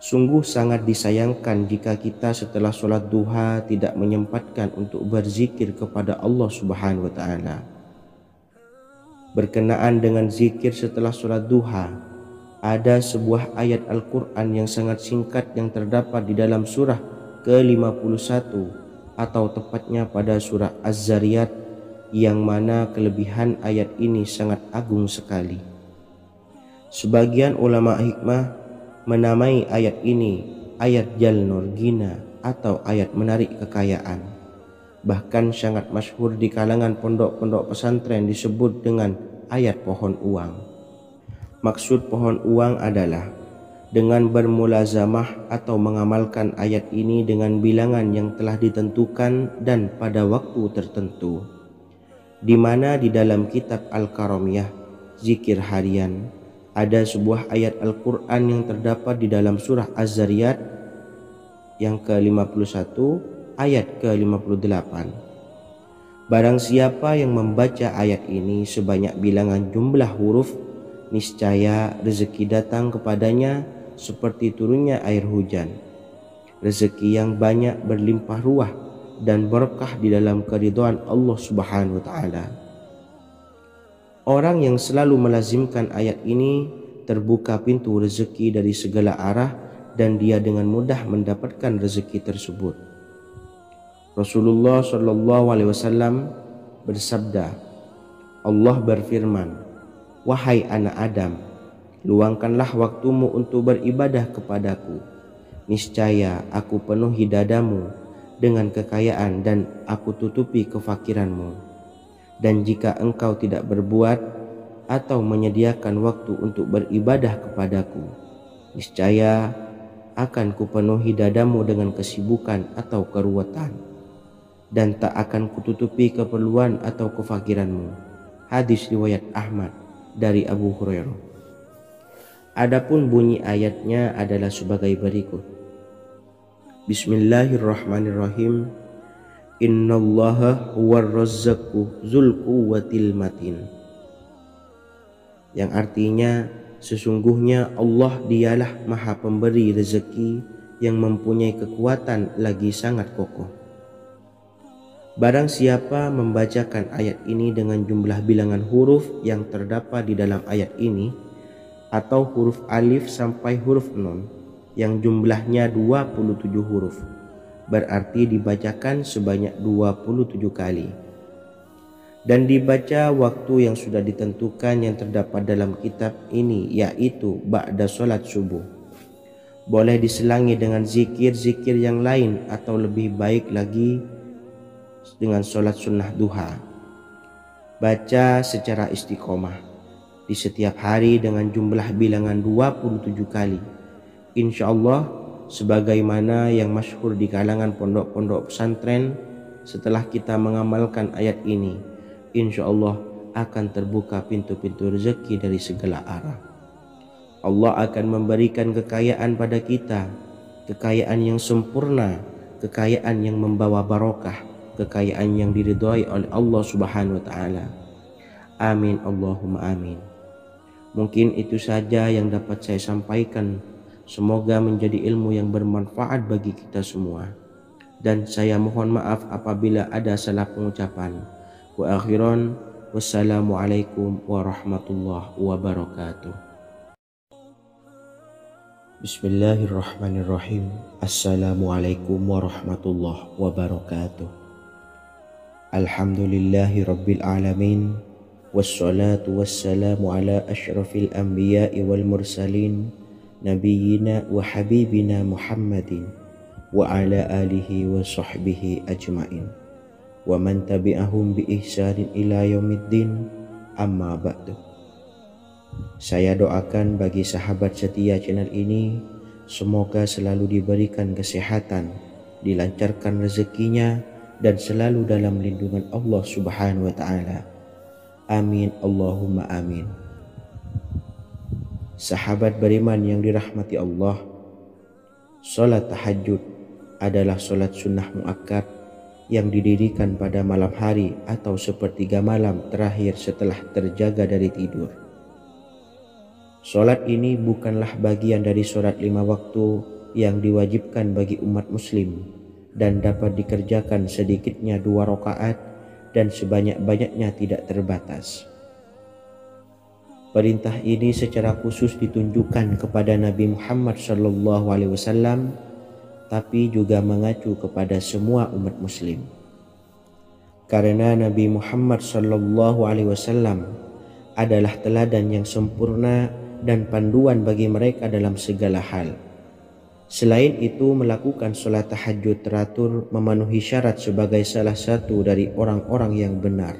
Sungguh sangat disayangkan jika kita setelah sholat duha tidak menyempatkan untuk berzikir kepada Allah Subhanahu wa taala. Berkenaan dengan zikir setelah sholat duha, ada sebuah ayat Al-Quran yang sangat singkat yang terdapat di dalam surah ke-51 atau tepatnya pada surah Az-Zariyat, yang mana kelebihan ayat ini sangat agung sekali. Sebagian ulama hikmah menamai ayat ini ayat Jalnur Gina atau ayat menarik kekayaan. Bahkan sangat masyhur di kalangan pondok-pondok pesantren disebut dengan ayat pohon uang. Maksud pohon uang adalah dengan bermulazamah atau mengamalkan ayat ini dengan bilangan yang telah ditentukan dan pada waktu tertentu, di mana di dalam kitab Al-Karamiyah zikir harian ada sebuah ayat Al-Quran yang terdapat di dalam surah Az-Zariyat yang ke-51 ayat ke-58. Barang siapa yang membaca ayat ini sebanyak bilangan jumlah huruf, niscaya rezeki datang kepadanya seperti turunnya air hujan. Rezeki yang banyak berlimpah ruah dan berkah di dalam keridhaan Allah Subhanahu wa taala. Orang yang selalu melazimkan ayat ini terbuka pintu rezeki dari segala arah dan dia dengan mudah mendapatkan rezeki tersebut. Rasulullah Shallallahu Alaihi Wasallam bersabda, Allah berfirman, wahai anak Adam, luangkanlah waktumu untuk beribadah kepadaku. Niscaya aku penuhi dadamu dengan kekayaan dan aku tutupi kefakiranmu. Dan jika engkau tidak berbuat atau menyediakan waktu untuk beribadah kepadaku, niscaya akan kupenuhi dadamu dengan kesibukan atau keruwetan, dan tak akan kututupi keperluan atau kefakiranmu. Hadis riwayat Ahmad dari Abu Hurairah. Adapun bunyi ayatnya adalah sebagai berikut. Bismillahirrahmanirrahim. Innallaha huwar razzaqu dzul quwwatil matin. Yang artinya, sesungguhnya Allah dialah maha pemberi rezeki yang mempunyai kekuatan lagi sangat kokoh. Barang siapa membacakan ayat ini dengan jumlah bilangan huruf yang terdapat di dalam ayat ini, atau huruf alif sampai huruf nun yang jumlahnya 27 huruf, berarti dibacakan sebanyak 27 kali, dan dibaca waktu yang sudah ditentukan yang terdapat dalam kitab ini, yaitu ba'da sholat subuh. Boleh diselangi dengan zikir-zikir yang lain atau lebih baik lagi dengan sholat sunnah duha. Baca secara istiqomah di setiap hari dengan jumlah bilangan 27 kali. Insya Allah, sebagaimana yang masyhur di kalangan pondok-pondok pesantren, setelah kita mengamalkan ayat ini, insya Allah akan terbuka pintu-pintu rezeki dari segala arah. Allah akan memberikan kekayaan pada kita, kekayaan yang sempurna, kekayaan yang membawa barokah, kekayaan yang diridhai oleh Allah Subhanahu wa taala. Amin Allahumma amin. Mungkin itu saja yang dapat saya sampaikan. Semoga menjadi ilmu yang bermanfaat bagi kita semua. Dan saya mohon maaf apabila ada salah pengucapan. Wa akhiran, wassalamualaikum warahmatullahi wabarakatuh. Bismillahirrahmanirrahim. Assalamualaikum warahmatullahi wabarakatuh. Alhamdulillahi rabbil alamin. Wassalatu wassalamu ala asyrafil anbiya'i wal mursalin, Nabiyyina wa habibina Muhammadin wa ala alihi wa sahbihi ajma'in wa man tabi'ahum bi ihsanin ila yaumiddin, amma ba'du. Saya doakan bagi sahabat setia channel ini, semoga selalu diberikan kesehatan, dilancarkan rezekinya, dan selalu dalam lindungan Allah Subhanahu wa ta'ala. Amin Allahumma amin. Sahabat beriman yang dirahmati Allah, salat tahajud adalah salat sunnah muakkad yang didirikan pada malam hari atau sepertiga malam terakhir setelah terjaga dari tidur. Salat ini bukanlah bagian dari salat 5 waktu yang diwajibkan bagi umat muslim dan dapat dikerjakan sedikitnya 2 rakaat dan sebanyak-banyaknya tidak terbatas. Perintah ini secara khusus ditunjukkan kepada Nabi Muhammad SAW, tapi juga mengacu kepada semua umat muslim. Karena Nabi Muhammad SAW adalah teladan yang sempurna dan panduan bagi mereka dalam segala hal. Selain itu, melakukan sholat tahajud teratur memenuhi syarat sebagai salah satu dari orang-orang yang benar.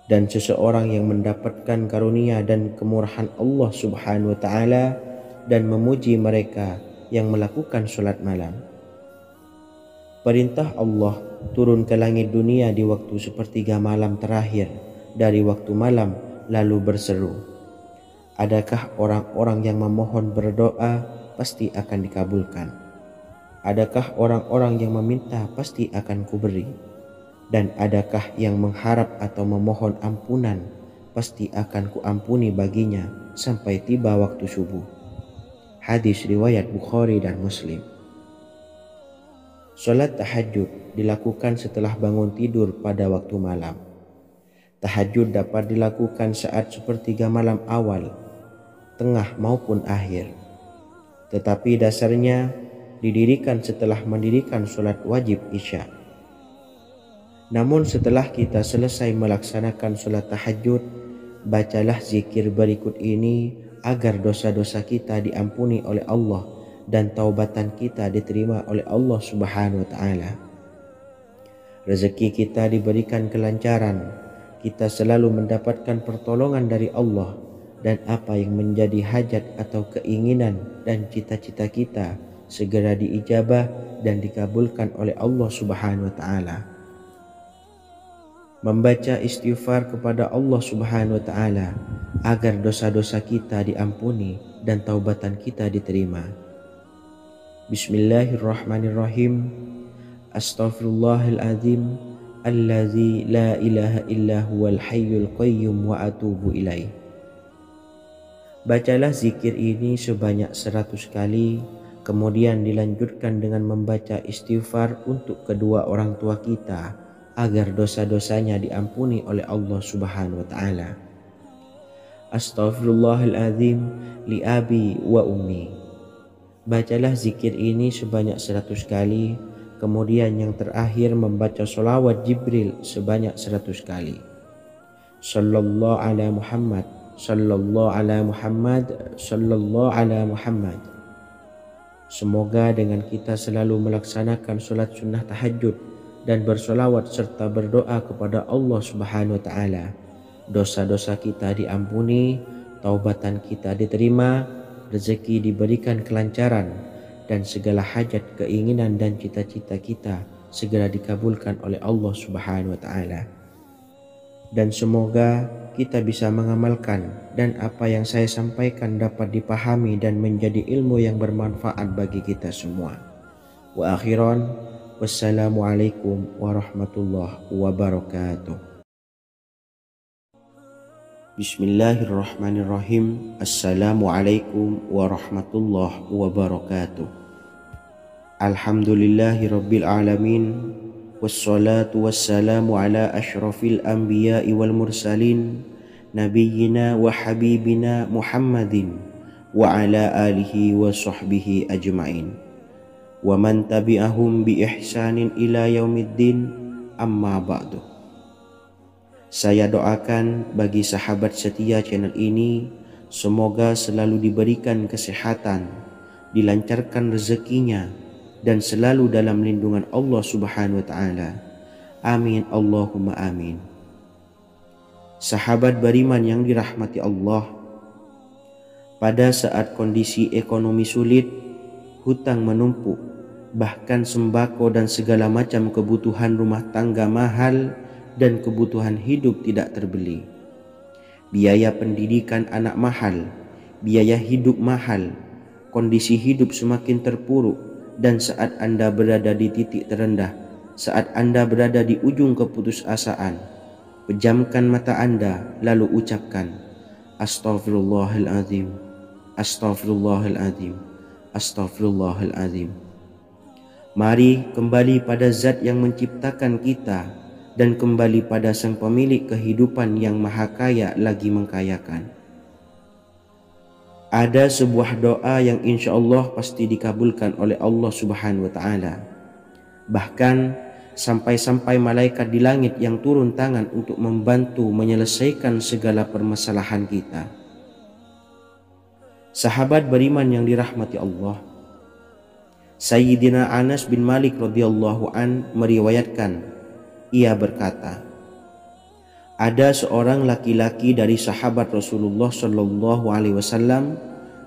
Dan seseorang yang mendapatkan karunia dan kemurahan Allah Subhanahu wa Ta'ala dan memuji mereka yang melakukan sholat malam. Perintah Allah turun ke langit dunia di waktu sepertiga malam terakhir dari waktu malam, lalu berseru, adakah orang-orang yang memohon berdoa pasti akan dikabulkan? Adakah orang-orang yang meminta pasti akan kuberi? Dan adakah yang mengharap atau memohon ampunan pasti akan kuampuni baginya sampai tiba waktu subuh. Hadis riwayat Bukhari dan Muslim. Salat tahajud dilakukan setelah bangun tidur pada waktu malam. Tahajud dapat dilakukan saat sepertiga malam awal, tengah maupun akhir. Tetapi dasarnya didirikan setelah mendirikan salat wajib Isya. Namun setelah kita selesai melaksanakan salat tahajud, bacalah zikir berikut ini agar dosa-dosa kita diampuni oleh Allah dan taubatan kita diterima oleh Allah Subhanahu wa Ta'ala. Rezeki kita diberikan kelancaran, kita selalu mendapatkan pertolongan dari Allah, dan apa yang menjadi hajat atau keinginan dan cita-cita kita segera diijabah dan dikabulkan oleh Allah Subhanahu wa Ta'ala. Membaca istighfar kepada Allah Subhanahu wa Ta'ala agar dosa-dosa kita diampuni dan taubatan kita diterima. Bismillahirrahmanirrahim. Astaghfirullahaladzim allazi la ilaha illa huwal hayyul qayyum wa atubu ilaih. Bacalah zikir ini sebanyak 100 kali, kemudian dilanjutkan dengan membaca istighfar untuk kedua orang tua kita agar dosa-dosanya diampuni oleh Allah Subhanahu wa Ta'ala. Astaghfirullahaladzim li abi wa ummi. Bacalah zikir ini sebanyak 100 kali, kemudian yang terakhir membaca sholawat Jibril sebanyak 100 kali. Sallallahu ala Muhammad, sallallahu ala Muhammad, sallallahu ala Muhammad. Semoga dengan kita selalu melaksanakan sholat sunnah tahajud dan bersolawat serta berdoa kepada Allah Subhanahu wa Ta'ala, dosa-dosa kita diampuni, taubatan kita diterima, rezeki diberikan kelancaran, dan segala hajat, keinginan dan cita-cita kita segera dikabulkan oleh Allah Subhanahu wa Ta'ala. Dan semoga kita bisa mengamalkan dan apa yang saya sampaikan dapat dipahami dan menjadi ilmu yang bermanfaat bagi kita semua. Wa akhiran, wassalamualaikum warahmatullahi wabarakatuh. Bismillahirrahmanirrahim. Assalamualaikum warahmatullahi wabarakatuh. Alhamdulillahi rabbil alamin. Wassalatu wassalamu ala ashrafil anbiya'i wal mursalin, nabiyyina wa habibina Muhammadin wa ala alihi wa sahbihi ajma'in. Wa man tabi'ahum bi ihsanin ila yaumiddin, amma ba'du. Saya doakan bagi sahabat setia channel ini, semoga selalu diberikan kesehatan, dilancarkan rezekinya, dan selalu dalam lindungan Allah Subhanahu wa Ta'ala. Amin Allahumma amin. Sahabat beriman yang dirahmati Allah, pada saat kondisi ekonomi sulit, hutang menumpuk, bahkan sembako dan segala macam kebutuhan rumah tangga mahal dan kebutuhan hidup tidak terbeli. Biaya pendidikan anak mahal, biaya hidup mahal, kondisi hidup semakin terpuruk, dan saat Anda berada di titik terendah, saat Anda berada di ujung keputusasaan, pejamkan mata Anda lalu ucapkan, Astaghfirullahaladzim, Astaghfirullahaladzim, Astaghfirullahaladzim. Mari kembali pada Zat yang menciptakan kita dan kembali pada Sang Pemilik kehidupan yang maha kaya lagi mengkayakan. Ada sebuah doa yang insya Allah pasti dikabulkan oleh Allah Subhanahu wa Ta'ala. Bahkan sampai-sampai malaikat di langit yang turun tangan untuk membantu menyelesaikan segala permasalahan kita. Sahabat beriman yang dirahmati Allah, Sayyidina Anas bin Malik radhiyallahu an meriwayatkan, ia berkata, ada seorang laki-laki dari sahabat Rasulullah Shallallahu Alaihi Wasallam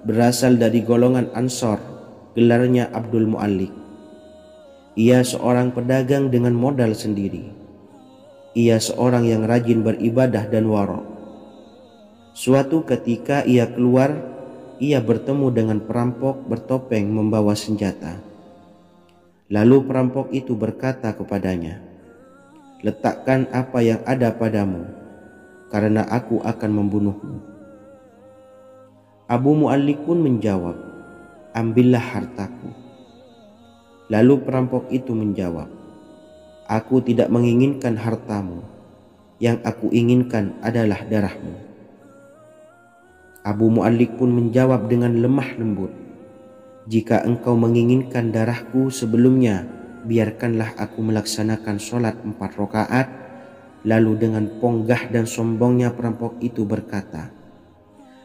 berasal dari golongan Ansor, gelarnya Abdul Mu'allik. Ia seorang pedagang dengan modal sendiri. Ia seorang yang rajin beribadah dan wara'. Suatu ketika ia keluar, ia bertemu dengan perampok bertopeng membawa senjata. Lalu perampok itu berkata kepadanya, letakkan apa yang ada padamu, karena aku akan membunuhmu. Abu Mu'allik pun menjawab, ambillah hartaku. Lalu perampok itu menjawab, aku tidak menginginkan hartamu, yang aku inginkan adalah darahmu. Abu Mu'allik pun menjawab dengan lemah lembut, jika engkau menginginkan darahku sebelumnya, biarkanlah aku melaksanakan sholat 4 rakaat. Lalu dengan ponggah dan sombongnya perampok itu berkata,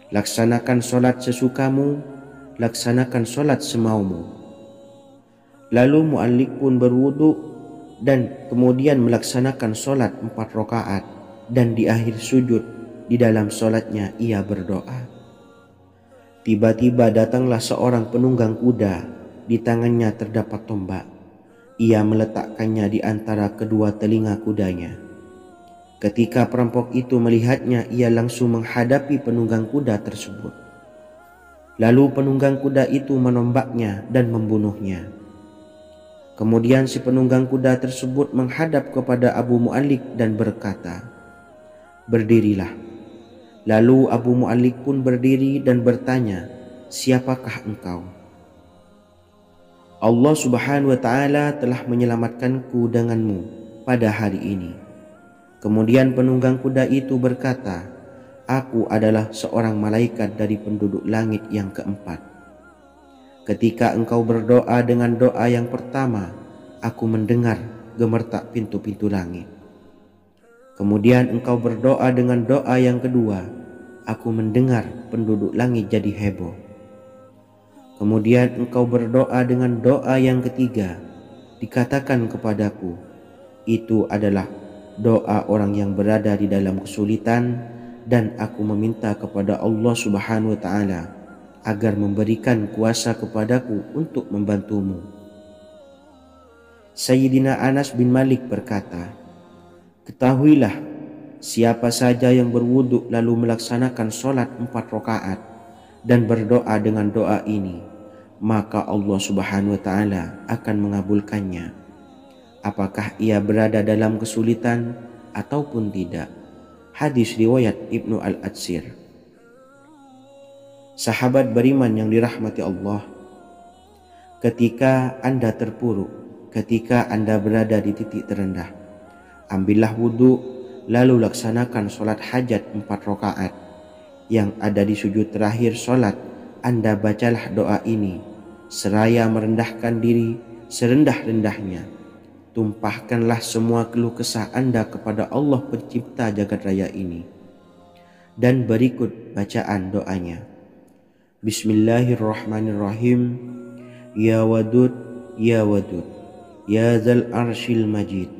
laksanakan sholat sesukamu, laksanakan sholat semaumu. Lalu Mu'allik pun berwudu dan kemudian melaksanakan sholat 4 rakaat, dan di akhir sujud di dalam sholatnya ia berdoa. Tiba-tiba datanglah seorang penunggang kuda, di tangannya terdapat tombak. Ia meletakkannya di antara kedua telinga kudanya. Ketika perampok itu melihatnya, ia langsung menghadapi penunggang kuda tersebut. Lalu penunggang kuda itu menombaknya dan membunuhnya. Kemudian si penunggang kuda tersebut menghadap kepada Abu Mu'allik dan berkata, berdirilah. Lalu Abu Mu'allik pun berdiri dan bertanya, siapakah engkau? Allah Subhanahu wa Ta'ala telah menyelamatkanku denganmu pada hari ini. Kemudian penunggang kuda itu berkata, aku adalah seorang malaikat dari penduduk langit yang keempat. Ketika engkau berdoa dengan doa yang pertama, aku mendengar gemertak pintu-pintu langit. Kemudian engkau berdoa dengan doa yang kedua, aku mendengar penduduk langit jadi heboh. Kemudian engkau berdoa dengan doa yang ketiga, dikatakan kepadaku, itu adalah doa orang yang berada di dalam kesulitan, dan aku meminta kepada Allah Subhanahu wa Ta'ala agar memberikan kuasa kepadaku untuk membantumu. Sayyidina Anas bin Malik berkata, ketahuilah, siapa saja yang berwudu lalu melaksanakan sholat 4 rakaat dan berdoa dengan doa ini, maka Allah Subhanahu wa Ta'ala akan mengabulkannya, apakah ia berada dalam kesulitan ataupun tidak. Hadis riwayat Ibnu Al-Atsir. Sahabat beriman yang dirahmati Allah, ketika Anda terpuruk, ketika Anda berada di titik terendah, ambillah wudu, lalu laksanakan sholat hajat 4 rakaat. Yang ada di sujud terakhir sholat, Anda bacalah doa ini, seraya merendahkan diri serendah-rendahnya. Tumpahkanlah semua keluh kesah Anda kepada Allah pencipta jagat raya ini. Dan berikut bacaan doanya. Bismillahirrahmanirrahim. Ya Wadud, Ya Wadud, Ya Dzal Arsyil Majid,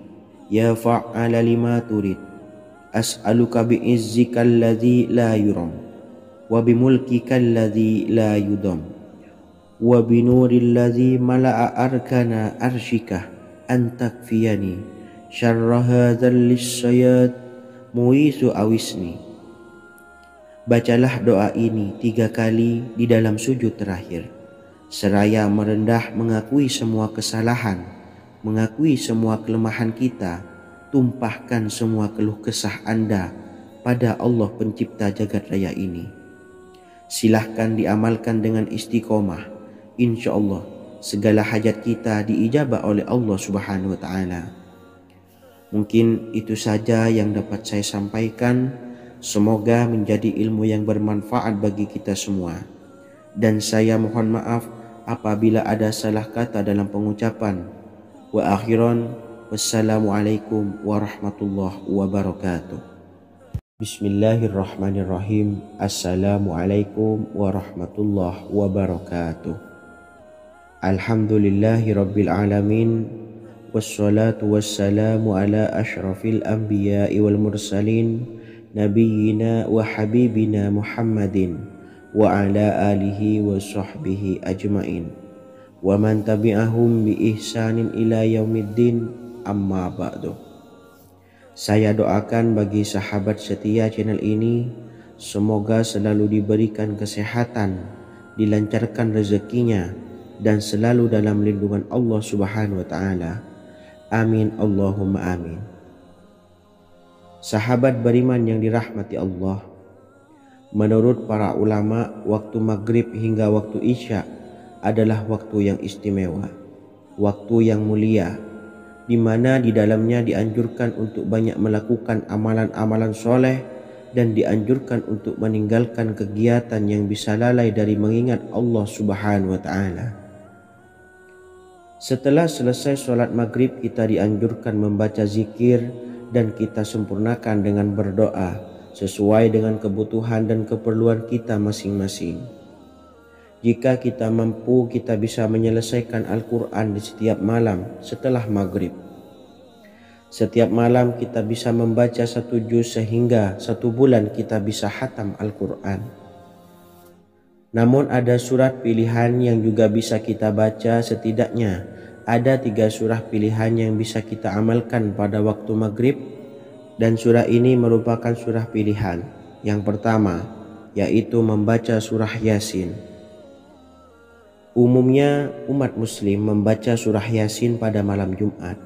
Ya Fa'ala lima turid, as'aluka bi'izzika alladzi la yuram, wa bimulkika alladzi la yudam, wa binuril ladzi mala'a arkana arsyika, antakfiyani syarra hadzal lisyayat muisu awisni. Bacalah doa ini 3 kali di dalam sujud terakhir, seraya merendah mengakui semua kesalahan, mengakui semua kelemahan kita. Tumpahkan semua keluh kesah Anda pada Allah pencipta jagat raya ini. Silahkan diamalkan dengan istiqomah. Insya Allah segala hajat kita diijabah oleh Allah Subhanahu wa Ta'ala. Mungkin itu saja yang dapat saya sampaikan. Semoga menjadi ilmu yang bermanfaat bagi kita semua. dan saya mohon maaf apabila ada salah kata dalam pengucapan. Wa akhiran, wassalamualaikum warahmatullahi wabarakatuh. Bismillahirrahmanirrahim. Assalamualaikum warahmatullahi wabarakatuh. Alhamdulillahi rabbil alamin. Wassalatu wassalamu ala ashrafil anbiya'i wal mursalin, nabiyyina wa habibina Muhammadin wa ala alihi wa sahbihi ajmain wa man tabi'ahum bi ihsanin ila yaumiddin, amma ba'du. Saya doakan bagi sahabat setia channel ini, semoga selalu diberikan kesehatan, dilancarkan rezekinya, dan selalu dalam lindungan Allah Subhanahu wa ta'ala. Amin Allahumma amin. Sahabat beriman yang dirahmati Allah, menurut para ulama, waktu maghrib hingga waktu isya adalah waktu yang istimewa, waktu yang mulia, di mana di dalamnya dianjurkan untuk banyak melakukan amalan-amalan soleh dan dianjurkan untuk meninggalkan kegiatan yang bisa lalai dari mengingat Allah Subhanahu wa ta'ala. Setelah selesai sholat maghrib, kita dianjurkan membaca zikir dan kita sempurnakan dengan berdoa sesuai dengan kebutuhan dan keperluan kita masing-masing. Jika kita mampu, kita bisa menyelesaikan Al-Quran di setiap malam setelah maghrib. Setiap malam kita bisa membaca 1 juz sehingga 1 bulan kita bisa khatam Al-Quran. Namun ada surat pilihan yang juga bisa kita baca. Setidaknya ada 3 surah pilihan yang bisa kita amalkan pada waktu maghrib, dan surah ini merupakan surah pilihan. Yang pertama yaitu membaca surah Yasin. Umumnya umat muslim membaca surah Yasin pada malam Jumat.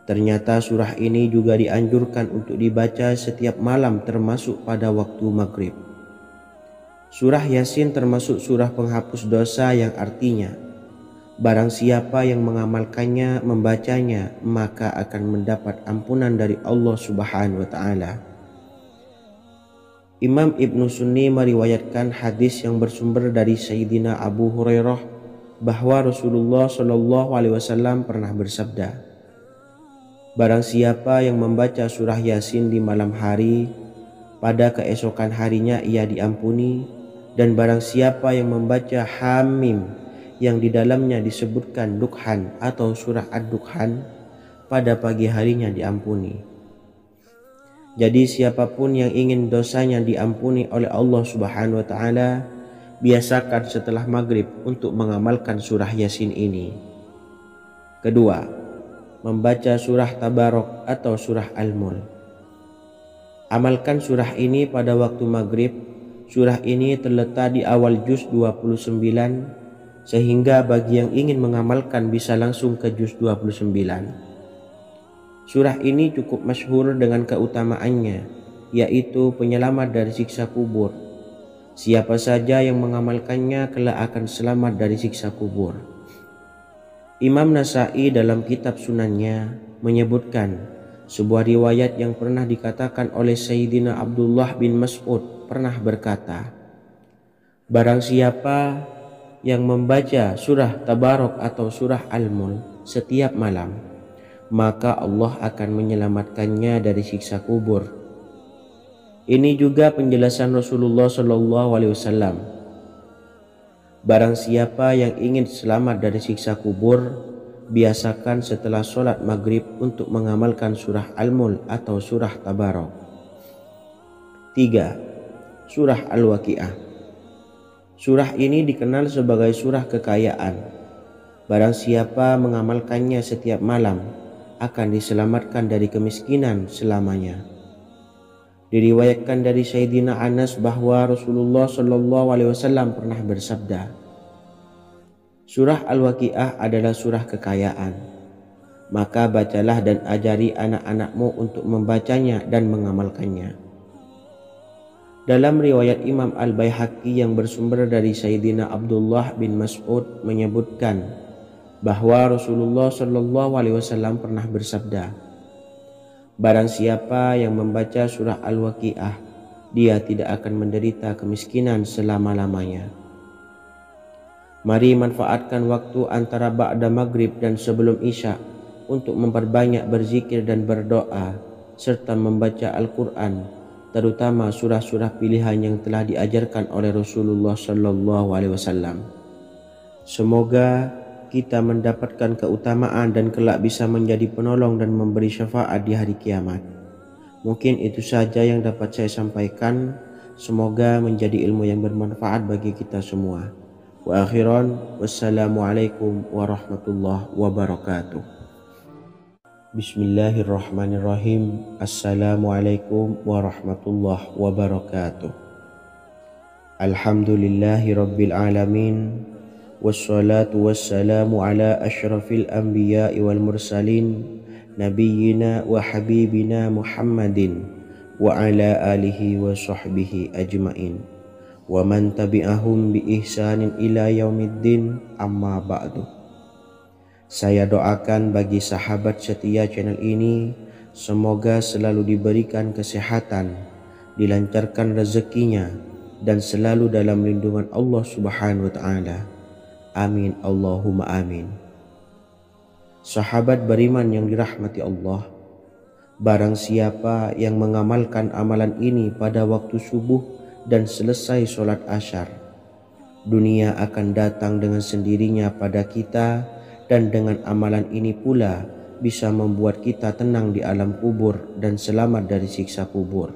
Ternyata surah ini juga dianjurkan untuk dibaca setiap malam termasuk pada waktu maghrib. Surah Yasin termasuk surah penghapus dosa yang artinya barang siapa yang mengamalkannya, membacanya, maka akan mendapat ampunan dari Allah Subhanahu wa ta'ala. Imam Ibnu Sunni meriwayatkan hadis yang bersumber dari Sayyidina Abu Hurairah bahwa Rasulullah Shallallahu alaihi wasallam pernah bersabda, barang siapa yang membaca surah Yasin di malam hari, pada keesokan harinya ia diampuni, dan barang siapa yang membaca Hamim yang di dalamnya disebutkan Dukhan atau surah Ad-Dukhan, pada pagi harinya diampuni. Jadi siapapun yang ingin dosanya diampuni oleh Allah Subhanahu wa ta'ala, biasakan setelah maghrib untuk mengamalkan surah Yasin ini. Kedua, membaca surah Tabarok atau surah Al-Mulk. Amalkan surah ini pada waktu maghrib. Surah ini terletak di awal juz 29, sehingga bagi yang ingin mengamalkan bisa langsung ke juz 29. Surah ini cukup masyhur dengan keutamaannya, yaitu penyelamat dari siksa kubur. Siapa saja yang mengamalkannya kelak akan selamat dari siksa kubur. Imam Nasa'i dalam kitab Sunannya menyebutkan sebuah riwayat yang pernah dikatakan oleh Sayyidina Abdullah bin Mas'ud pernah berkata, barang siapa yang membaca surah Tabarok atau surah Al-Mulk setiap malam, maka Allah akan menyelamatkannya dari siksa kubur. Ini juga penjelasan Rasulullah Shallallahu alaihi wasallam. Barang siapa yang ingin selamat dari siksa kubur, biasakan setelah sholat maghrib untuk mengamalkan surah Al-Mulk atau surah Tabarok. 3. Surah Al-Waqiah. Surah ini dikenal sebagai surah kekayaan. Barang siapa mengamalkannya setiap malam akan diselamatkan dari kemiskinan selamanya. Diriwayatkan dari Sayyidina Anas bahwa Rasulullah Shallallahu alaihi wasallam pernah bersabda, surah Al-Waqiah adalah surah kekayaan. Maka bacalah dan ajari anak-anakmu untuk membacanya dan mengamalkannya. Dalam riwayat Imam Al-Baihaqi yang bersumber dari Sayyidina Abdullah bin Mas'ud menyebutkan bahwa Rasulullah Shallallahu alaihi wasallam pernah bersabda, barang siapa yang membaca surah Al-Waqiah, dia tidak akan menderita kemiskinan selama-lamanya. Mari manfaatkan waktu antara ba'da maghrib dan sebelum isya untuk memperbanyak berzikir dan berdoa serta membaca Al-Quran, terutama surah-surah pilihan yang telah diajarkan oleh Rasulullah Sallallahu Alaihi Wasallam. Semoga kita mendapatkan keutamaan dan kelak bisa menjadi penolong dan memberi syafaat di hari kiamat. Mungkin itu saja yang dapat saya sampaikan. Semoga menjadi ilmu yang bermanfaat bagi kita semua. Wa akhiran, wassalamualaikum warahmatullahi wabarakatuh. Bismillahirrahmanirrahim. Assalamualaikum warahmatullahi wabarakatuh. Alhamdulillahi rabbil alamin. Wassalatu wassalamu ala ashrafil anbiya'i wal mursalin, nabiyyina wa habibina Muhammadin wa ala alihi wa sahbihi ajmain wa man tabi'ahum bi ihsanin ila yaumiddin, amma ba'du. Saya doakan bagi sahabat setia channel ini, semoga selalu diberikan kesehatan, dilancarkan rezekinya, dan selalu dalam lindungan Allah Subhanahu wa ta'ala. Amin Allahumma amin. Sahabat beriman yang dirahmati Allah, barang siapa yang mengamalkan amalan ini pada waktu subuh dan selesai sholat asyar, dunia akan datang dengan sendirinya pada kita, dan dengan amalan ini pula bisa membuat kita tenang di alam kubur dan selamat dari siksa kubur.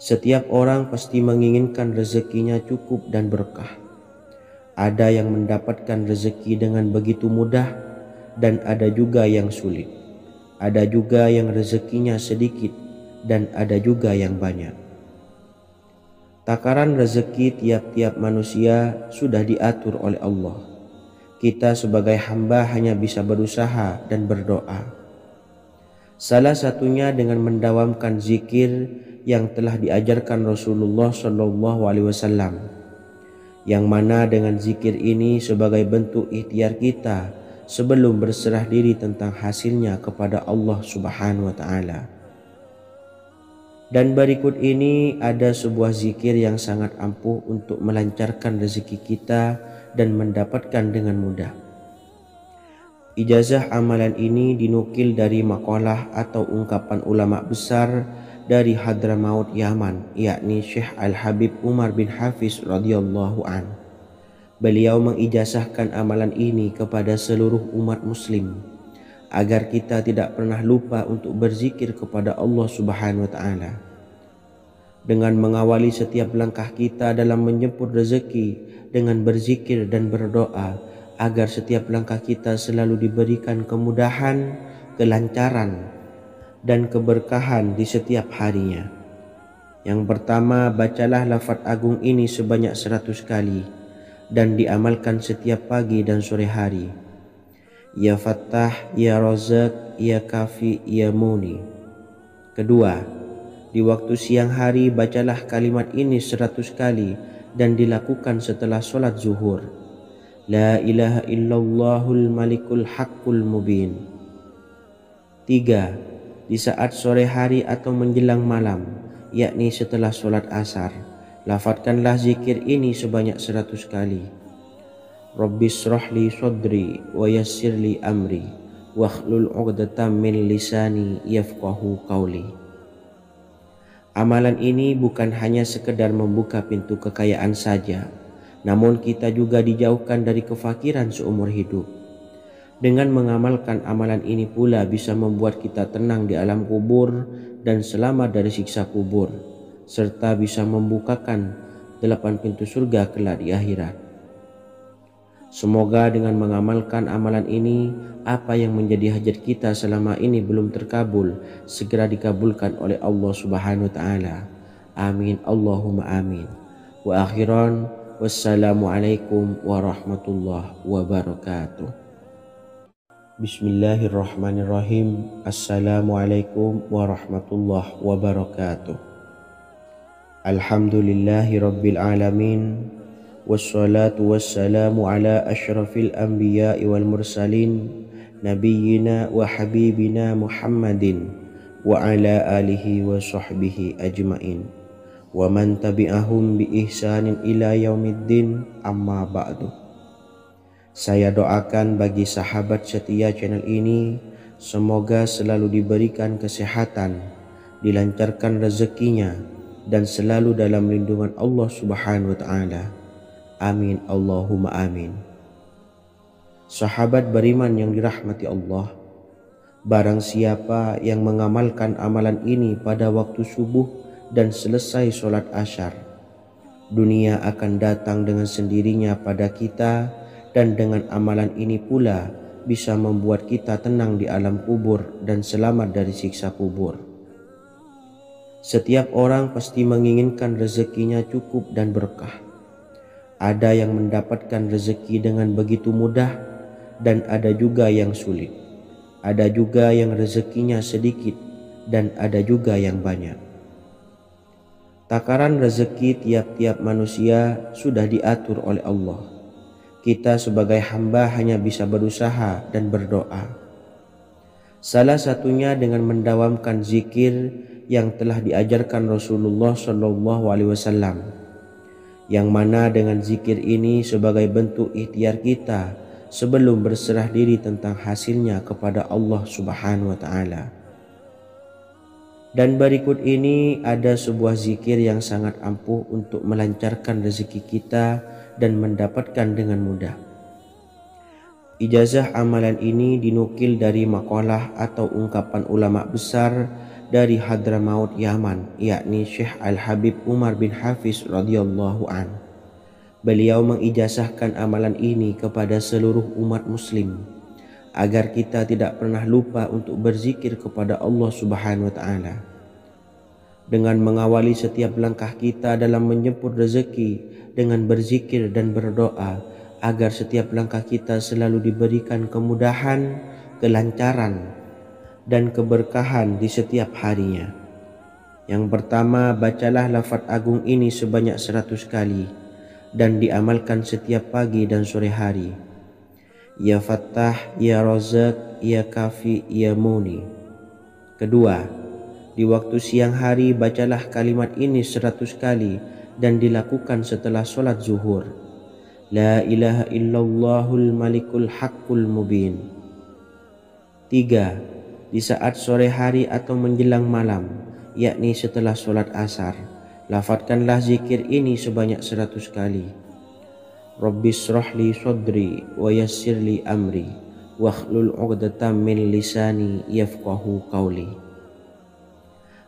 Setiap orang pasti menginginkan rezekinya cukup dan berkah. Ada yang mendapatkan rezeki dengan begitu mudah, dan ada juga yang sulit. Ada juga yang rezekinya sedikit, dan ada juga yang banyak. Takaran rezeki tiap-tiap manusia sudah diatur oleh Allah. Kita sebagai hamba hanya bisa berusaha dan berdoa. Salah satunya dengan mendawamkan zikir yang telah diajarkan Rasulullah Shallallahu Alaihi Wasallam, yang mana dengan zikir ini sebagai bentuk ikhtiar kita sebelum berserah diri tentang hasilnya kepada Allah Subhanahu wa ta'ala. Dan berikut ini ada sebuah zikir yang sangat ampuh untuk melancarkan rezeki kita dan mendapatkan dengan mudah. Ijazah amalan ini dinukil dari makalah atau ungkapan ulama besar dari Hadramaut Yaman, yakni Syekh Al-Habib Umar bin Hafiz radhiyallahu an. Beliau mengijazahkan amalan ini kepada seluruh umat muslim agar kita tidak pernah lupa untuk berzikir kepada Allah Subhanahu wa ta'ala. Dengan mengawali setiap langkah kita dalam menjemput rezeki dengan berzikir dan berdoa agar setiap langkah kita selalu diberikan kemudahan, kelancaran, dan keberkahan di setiap harinya. Yang pertama, bacalah lafaz agung ini sebanyak 100 kali dan diamalkan setiap pagi dan sore hari. Ya Fattah, Ya Razak, Ya Kafi, Ya Muni. Kedua, di waktu siang hari bacalah kalimat ini 100 kali dan dilakukan setelah sholat zuhur. La ilaha illallahul malikul haqqul mubin. 3. Di saat sore hari atau menjelang malam, yakni setelah sholat asar, lafadzkanlah zikir ini sebanyak 100 kali. Rabbishrahli sadri wa yassirli amri wakhlul 'uqdatam min lisani yafqahu qawli. Amalan ini bukan hanya sekedar membuka pintu kekayaan saja, namun kita juga dijauhkan dari kefakiran seumur hidup. Dengan mengamalkan amalan ini pula bisa membuat kita tenang di alam kubur dan selamat dari siksa kubur, serta bisa membukakan 8 pintu surga kelak di akhirat. Semoga dengan mengamalkan amalan ini, apa yang menjadi hajat kita selama ini belum terkabul, segera dikabulkan oleh Allah Subhanahu wa ta'ala. Amin Allahumma amin. Wa akhiran, wassalamualaikum warahmatullahi wabarakatuh. Bismillahirrahmanirrahim. Assalamualaikum warahmatullahi wabarakatuh. Alhamdulillahi rabbil alamin. Wassalatu wassalamu ala ashrafil anbiya'i wal mursalin, nabiyyina wa habibina Muhammadin wa ala alihi wa sahbihi ajmain wa man tabi'ahum bi ihsanin ila yaumiddin, amma ba'du. Saya doakan bagi sahabat setia channel ini, semoga selalu diberikan kesehatan, dilancarkan rezekinya, dan selalu dalam lindungan Allah Subhanahu wa Ta'ala. Amin Allahumma amin. Sahabat beriman yang dirahmati Allah, barang siapa yang mengamalkan amalan ini pada waktu subuh dan selesai sholat asyar, dunia akan datang dengan sendirinya pada kita, dan dengan amalan ini pula bisa membuat kita tenang di alam kubur dan selamat dari siksa kubur. Setiap orang pasti menginginkan rezekinya cukup dan berkah. Ada yang mendapatkan rezeki dengan begitu mudah, dan ada juga yang sulit. Ada juga yang rezekinya sedikit, dan ada juga yang banyak. Takaran rezeki tiap-tiap manusia sudah diatur oleh Allah. Kita sebagai hamba hanya bisa berusaha dan berdoa. Salah satunya dengan mendawamkan zikir yang telah diajarkan Rasulullah SAW, yang mana dengan zikir ini sebagai bentuk ikhtiar kita sebelum berserah diri tentang hasilnya kepada Allah Subhanahu wa Ta'ala. Dan berikut ini ada sebuah zikir yang sangat ampuh untuk melancarkan rezeki kita dan mendapatkan dengan mudah. Ijazah amalan ini dinukil dari makalah atau ungkapan ulama besar dari Hadramaut Yaman, yakni Syekh Al-Habib Umar bin Hafiz radhiyallahu an. Beliau mengijazahkan amalan ini kepada seluruh umat muslim agar kita tidak pernah lupa untuk berzikir kepada Allah Subhanahu wa Ta'ala. Dengan mengawali setiap langkah kita dalam menjemput rezeki dengan berzikir dan berdoa agar setiap langkah kita selalu diberikan kemudahan, kelancaran, dan keberkahan di setiap harinya. Yang pertama, bacalah lafaz agung ini sebanyak 100 kali dan diamalkan setiap pagi dan sore hari. Ya Fattah, Ya Razak, Ya Kafi, Ya Muni. Kedua, di waktu siang hari bacalah kalimat ini 100 kali dan dilakukan setelah sholat zuhur. La ilaha illallahul malikul haqqul mubin. Tiga, di saat sore hari atau menjelang malam, yakni setelah sholat asar, lafadzkanlah zikir ini sebanyak 100 kali. Rabbishrahli sodri wa yassirli amri wakhlul 'uqdatam min lisani yafqahu qawli.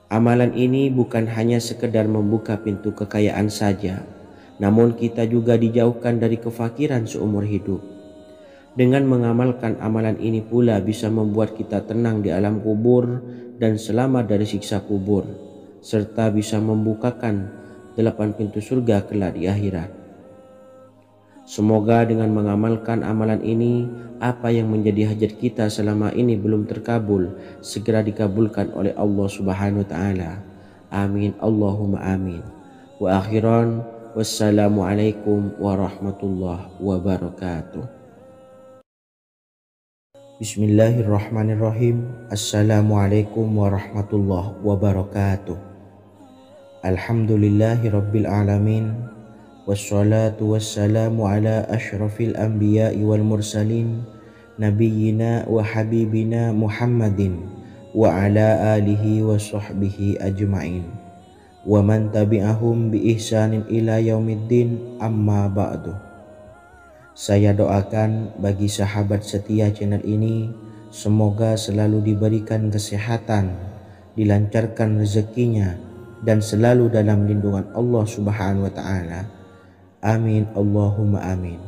Amalan ini bukan hanya sekedar membuka pintu kekayaan saja, namun kita juga dijauhkan dari kefakiran seumur hidup. Dengan mengamalkan amalan ini pula bisa membuat kita tenang di alam kubur dan selamat dari siksa kubur, serta bisa membukakan 8 pintu surga kelak di akhirat. Semoga dengan mengamalkan amalan ini, apa yang menjadi hajat kita selama ini belum terkabul, segera dikabulkan oleh Allah Subhanahu wa Ta'ala. Amin Allahumma amin. Wa akhiran, wassalamualaikum warahmatullahi wabarakatuh. Bismillahirrahmanirrahim. Assalamualaikum warahmatullahi wabarakatuh. Alhamdulillahi rabbil alamin. Wassalatu wassalamu ala ashrafil anbiya'i wal mursalin, nabiyyina wa habibina Muhammadin wa ala alihi wa sahbihi ajma'in, wa man tabi'ahum bi ihsanin ila yaumiddin, amma ba'du. Saya doakan bagi sahabat setia channel ini, semoga selalu diberikan kesehatan, dilancarkan rezekinya, dan selalu dalam lindungan Allah Subhanahu wa Ta'ala. Amin Allahumma amin.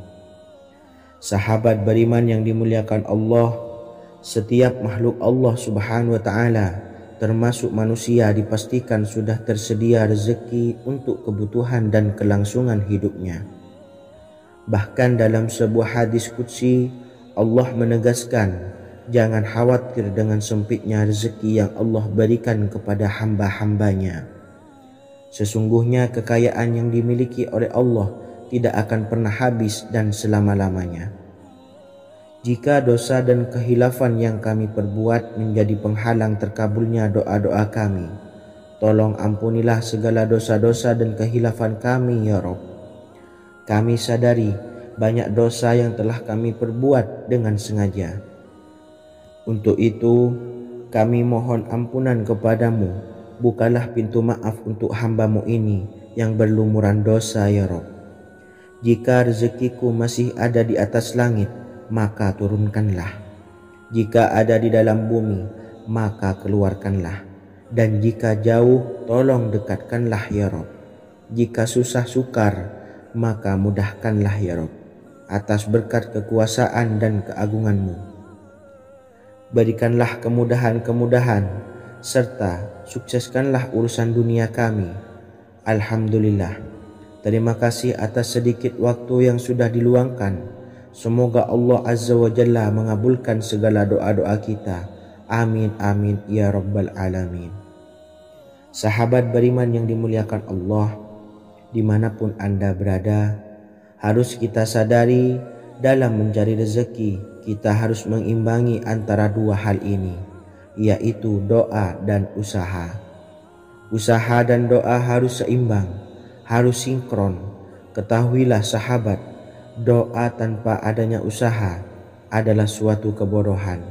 Sahabat beriman yang dimuliakan Allah, setiap makhluk Allah Subhanahu wa Ta'ala termasuk manusia dipastikan sudah tersedia rezeki untuk kebutuhan dan kelangsungan hidupnya. Bahkan dalam sebuah hadis qudsi, Allah menegaskan, jangan khawatir dengan sempitnya rezeki yang Allah berikan kepada hamba-hambanya. Sesungguhnya kekayaan yang dimiliki oleh Allah tidak akan pernah habis dan selama-lamanya. Jika dosa dan kehilafan yang kami perbuat menjadi penghalang terkabulnya doa-doa kami, Tolong ampunilah segala dosa-dosa dan kehilafan kami ya Rabb. Kami sadari banyak dosa yang telah kami perbuat dengan sengaja. Untuk itu kami mohon ampunan kepadamu. Bukalah pintu maaf untuk hamba-Mu ini yang berlumuran dosa ya Rabb. Jika rezekiku masih ada di atas langit, maka turunkanlah. Jika ada di dalam bumi, maka keluarkanlah. Dan jika jauh, tolong dekatkanlah ya Rabb. Jika susah sukar, maka mudahkanlah ya Rabb, atas berkat kekuasaan dan keagungan-Mu. Berikanlah kemudahan-kemudahan, serta sukseskanlah urusan dunia kami. Alhamdulillah. Terima kasih atas sedikit waktu yang sudah diluangkan. Semoga Allah Azza wa Jalla mengabulkan segala doa-doa kita. Amin amin ya rabbal alamin. Sahabat beriman yang dimuliakan Allah, dimanapun Anda berada, harus kita sadari dalam mencari rezeki kita harus mengimbangi antara dua hal ini, yaitu doa dan usaha. Usaha dan doa harus seimbang, harus sinkron. Ketahuilah sahabat, doa tanpa adanya usaha adalah suatu kebodohan,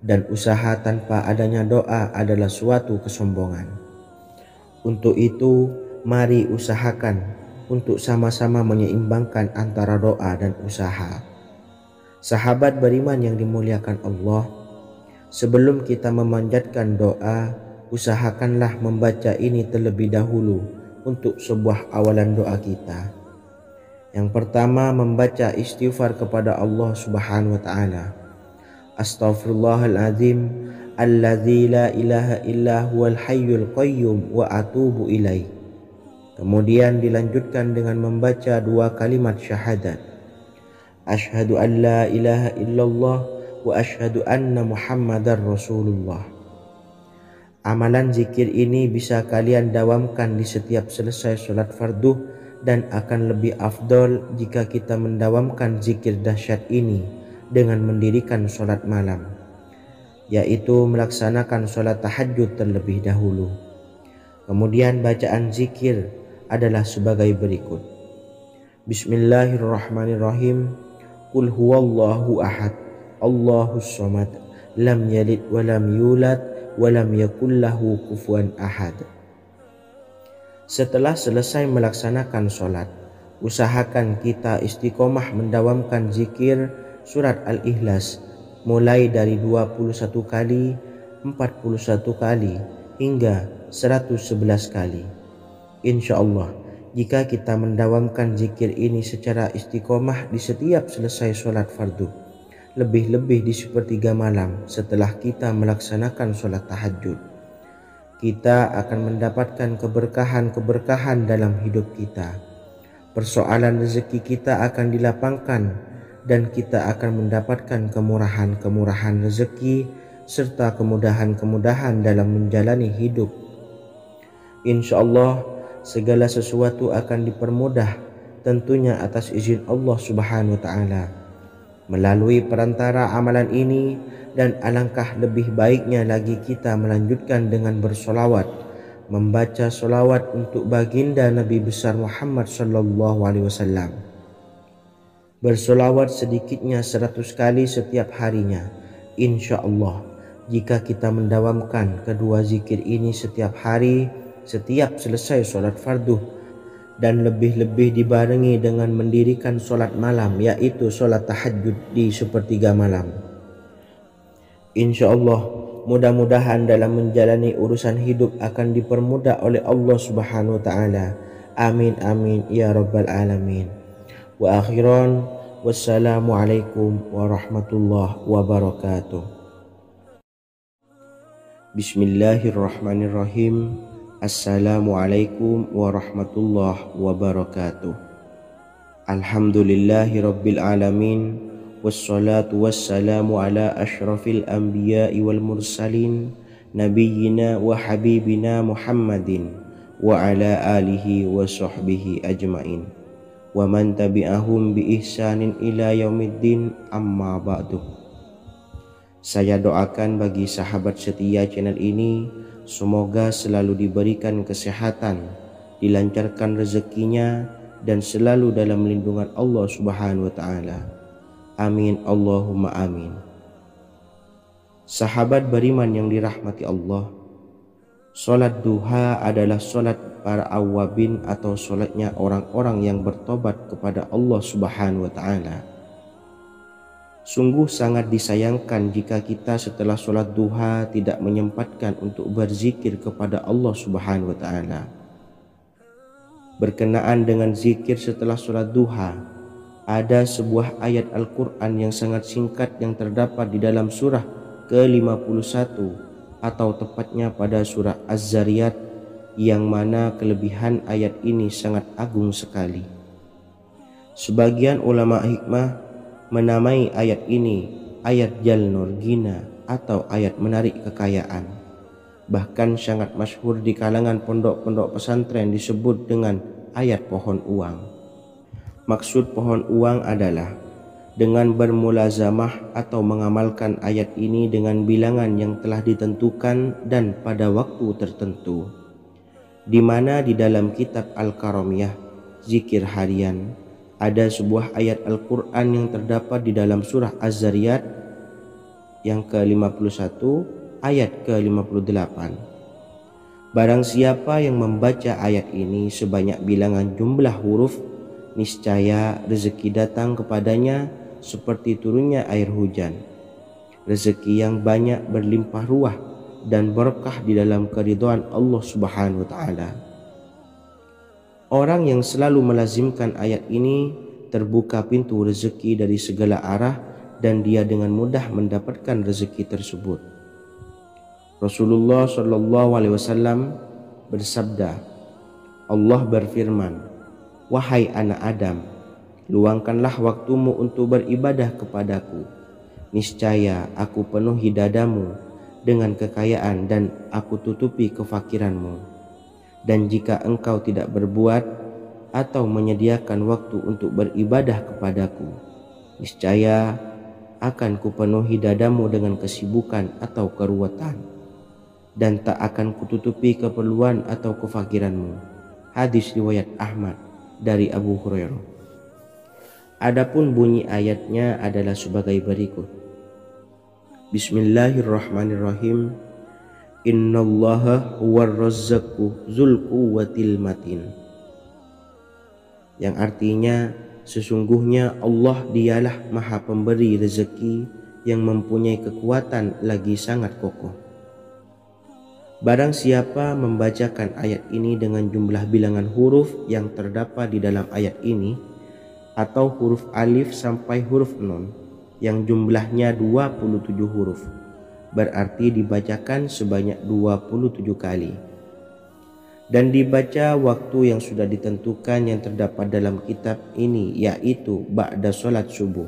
dan usaha tanpa adanya doa adalah suatu kesombongan. Untuk itu, mari usahakan untuk sama-sama menyeimbangkan antara doa dan usaha. Sahabat beriman yang dimuliakan Allah, sebelum kita memanjatkan doa, usahakanlah membaca ini terlebih dahulu untuk sebuah awalan doa kita. Yang pertama, membaca istighfar kepada Allah Subhanahu wa taala. Astaghfirullahaladzim alladzi la ilaha illa huwal hayyul qayyum wa atubu ilaih. Kemudian dilanjutkan dengan membaca dua kalimat syahadat. Asyhadu an la ilaha illallah wa asyhadu anna Muhammadar Rasulullah. Amalan zikir ini bisa kalian dawamkan di setiap selesai sholat fardu, dan akan lebih afdol jika kita mendawamkan zikir dahsyat ini dengan mendirikan sholat malam, yaitu melaksanakan sholat tahajud terlebih dahulu. Kemudian bacaan zikir adalah sebagai berikut. Bismillahirrahmanirrahim. Qul huwallahu ahad, Allahus samad, lam yalid wa lam yulad wa lam yakul lahu kufuwan ahad. Setelah selesai melaksanakan sholat, usahakan kita istiqomah mendawamkan zikir surat Al-Ikhlas mulai dari 21 kali, 41 kali, hingga 111 kali. Insya Allah, jika kita mendawamkan zikir ini secara istiqomah di setiap selesai sholat fardu, lebih-lebih di sepertiga malam setelah kita melaksanakan sholat tahajud, kita akan mendapatkan keberkahan-keberkahan dalam hidup kita. Persoalan rezeki kita akan dilapangkan, dan kita akan mendapatkan kemurahan-kemurahan rezeki serta kemudahan-kemudahan dalam menjalani hidup. Insya Allah, segala sesuatu akan dipermudah, tentunya atas izin Allah Subhanahu wa taala melalui perantara amalan ini. Dan alangkah lebih baiknya lagi kita melanjutkan dengan bersolawat, membaca solawat untuk baginda Nabi besar Muhammad sallallahu alaihi wasallam. Bersolawat sedikitnya 100 kali setiap harinya. Insya Allah, jika kita mendawamkan kedua zikir ini setiap hari, setiap selesai sholat fardu, dan lebih-lebih dibarengi dengan mendirikan sholat malam, yaitu sholat tahajud di sepertiga malam, insya Allah mudah-mudahan dalam menjalani urusan hidup akan dipermudah oleh Allah Subhanahu wa taala. Amin amin ya rabbal alamin. Wa akhiran, wassalamualaikum warahmatullahi wabarakatuh. Bismillahirrahmanirrahim. Assalamualaikum warahmatullahi wabarakatuh. Alhamdulillahi rabbil alamin, wassalatu wassalamu ala ashrafil anbiya'i wal mursalin, nabiyyina wa habibina Muhammadin wa ala alihi wa sahbihi ajmain, wa man tabi'ahum bi ihsanin ila yaumiddin, amma ba'du. Saya doakan bagi sahabat setia channel ini, semoga selalu diberikan kesehatan, dilancarkan rezekinya, dan selalu dalam lindungan Allah Subhanahu wa Ta'ala. Amin Allahumma amin. Sahabat beriman yang dirahmati Allah, solat duha adalah solat para awabin atau solatnya orang-orang yang bertobat kepada Allah Subhanahu wa Ta'ala. Sungguh sangat disayangkan jika kita setelah solat duha tidak menyempatkan untuk berzikir kepada Allah Subhanahu wa Ta'ala. Berkenaan dengan zikir setelah solat duha, ada sebuah ayat Al-Quran yang sangat singkat yang terdapat di dalam surah ke-51 atau tepatnya pada surah Az-Zariyat, yang mana kelebihan ayat ini sangat agung sekali. Sebagian ulama hikmah menamai ayat ini ayat Jalnur Gina atau ayat menarik kekayaan. Bahkan sangat masyhur di kalangan pondok-pondok pesantren disebut dengan ayat pohon uang. Maksud pohon uang adalah dengan bermulazamah atau mengamalkan ayat ini dengan bilangan yang telah ditentukan dan pada waktu tertentu, di mana di dalam kitab Al-Karamiyah zikir harian ada sebuah ayat Al-Quran yang terdapat di dalam surah Az-Zariyat yang ke-51 ayat ke-58. Barang siapa yang membaca ayat ini sebanyak bilangan jumlah huruf, niscaya rezeki datang kepadanya seperti turunnya air hujan, rezeki yang banyak berlimpah ruah dan berkah di dalam keridhaan Allah Subhanahu wa Ta'ala. Orang yang selalu melazimkan ayat ini terbuka pintu rezeki dari segala arah dan dia dengan mudah mendapatkan rezeki tersebut. Rasulullah Shallallahu Alaihi Wasallam bersabda, Allah berfirman, wahai anak Adam, luangkanlah waktumu untuk beribadah kepadaku. Niscaya aku penuhi dadamu dengan kekayaan dan aku tutupi kefakiranmu. Dan jika engkau tidak berbuat atau menyediakan waktu untuk beribadah kepadaku, niscaya akan kupenuhi dadamu dengan kesibukan atau keruwetan, dan tak akan kututupi keperluan atau kefakiranmu. Hadis riwayat Ahmad dari Abu Hurairah. Adapun bunyi ayatnya adalah sebagai berikut. Bismillahirrahmanirrahim. Innallaha huwar razzaqu dzul quwwatil matin. Yang artinya, sesungguhnya Allah dialah maha pemberi rezeki yang mempunyai kekuatan lagi sangat kokoh. Barang siapa membacakan ayat ini dengan jumlah bilangan huruf yang terdapat di dalam ayat ini, atau huruf alif sampai huruf nun yang jumlahnya 27 huruf, berarti dibacakan sebanyak 27 kali, dan dibaca waktu yang sudah ditentukan yang terdapat dalam kitab ini, yaitu ba'da sholat subuh.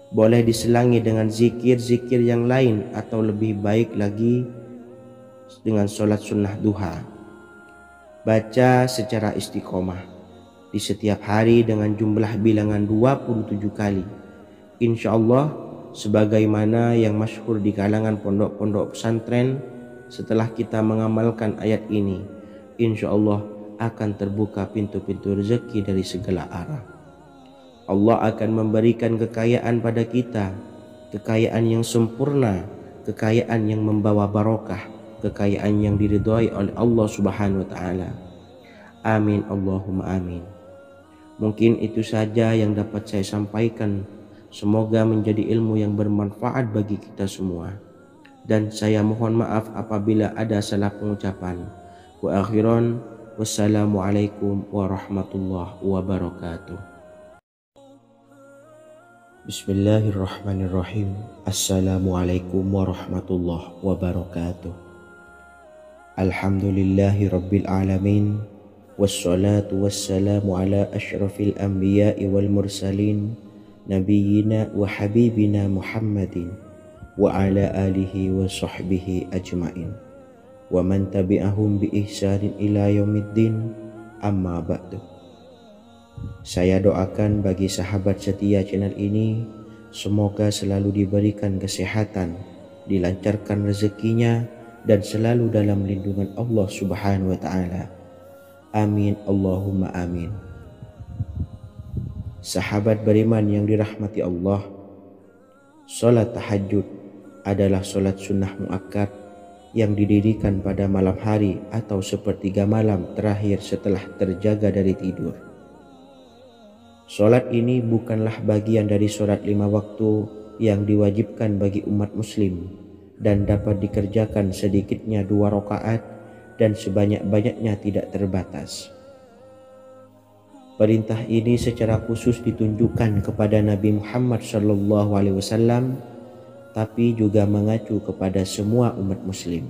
Boleh diselangi dengan zikir-zikir yang lain atau lebih baik lagi dengan sholat sunnah duha. Baca secara istiqomah di setiap hari dengan jumlah bilangan 27 kali. Insya Allah, sebagaimana yang masyhur di kalangan pondok-pondok pesantren, setelah kita mengamalkan ayat ini, insya Allah akan terbuka pintu-pintu rezeki dari segala arah. Allah akan memberikan kekayaan pada kita, kekayaan yang sempurna, kekayaan yang membawa barokah, kekayaan yang diridhai oleh Allah Subhanahu wa Ta'ala. Amin Allahumma amin. Mungkin itu saja yang dapat saya sampaikan. Semoga menjadi ilmu yang bermanfaat bagi kita semua. Dan saya mohon maaf apabila ada salah pengucapan. Wa akhiran, wassalamualaikum warahmatullahi wabarakatuh. Bismillahirrahmanirrahim. Assalamualaikum warahmatullahi wabarakatuh. Alhamdulillahi rabbil alamin. Wassalatu wassalamu ala ashrafil anbiya'i wal mursalin, nabiyina wa habibina Muhammadin wa ala alihi wa sahbihi ajmain wa man tabi'ahum bi ihsanin ila yaumiddin, amma ba'du. Saya doakan bagi sahabat setia channel ini, semoga selalu diberikan kesehatan, dilancarkan rezekinya, dan selalu dalam lindungan Allah Subhanahu wa taala. Amin Allahumma amin. Sahabat beriman yang dirahmati Allah, salat tahajud adalah salat sunnah muakkad yang didirikan pada malam hari atau sepertiga malam terakhir setelah terjaga dari tidur. Salat ini bukanlah bagian dari salat 5 waktu yang diwajibkan bagi umat muslim dan dapat dikerjakan sedikitnya 2 rakaat dan sebanyak-banyaknya tidak terbatas. Perintah ini secara khusus ditunjukkan kepada Nabi Muhammad SAW, tapi juga mengacu kepada semua umat muslim.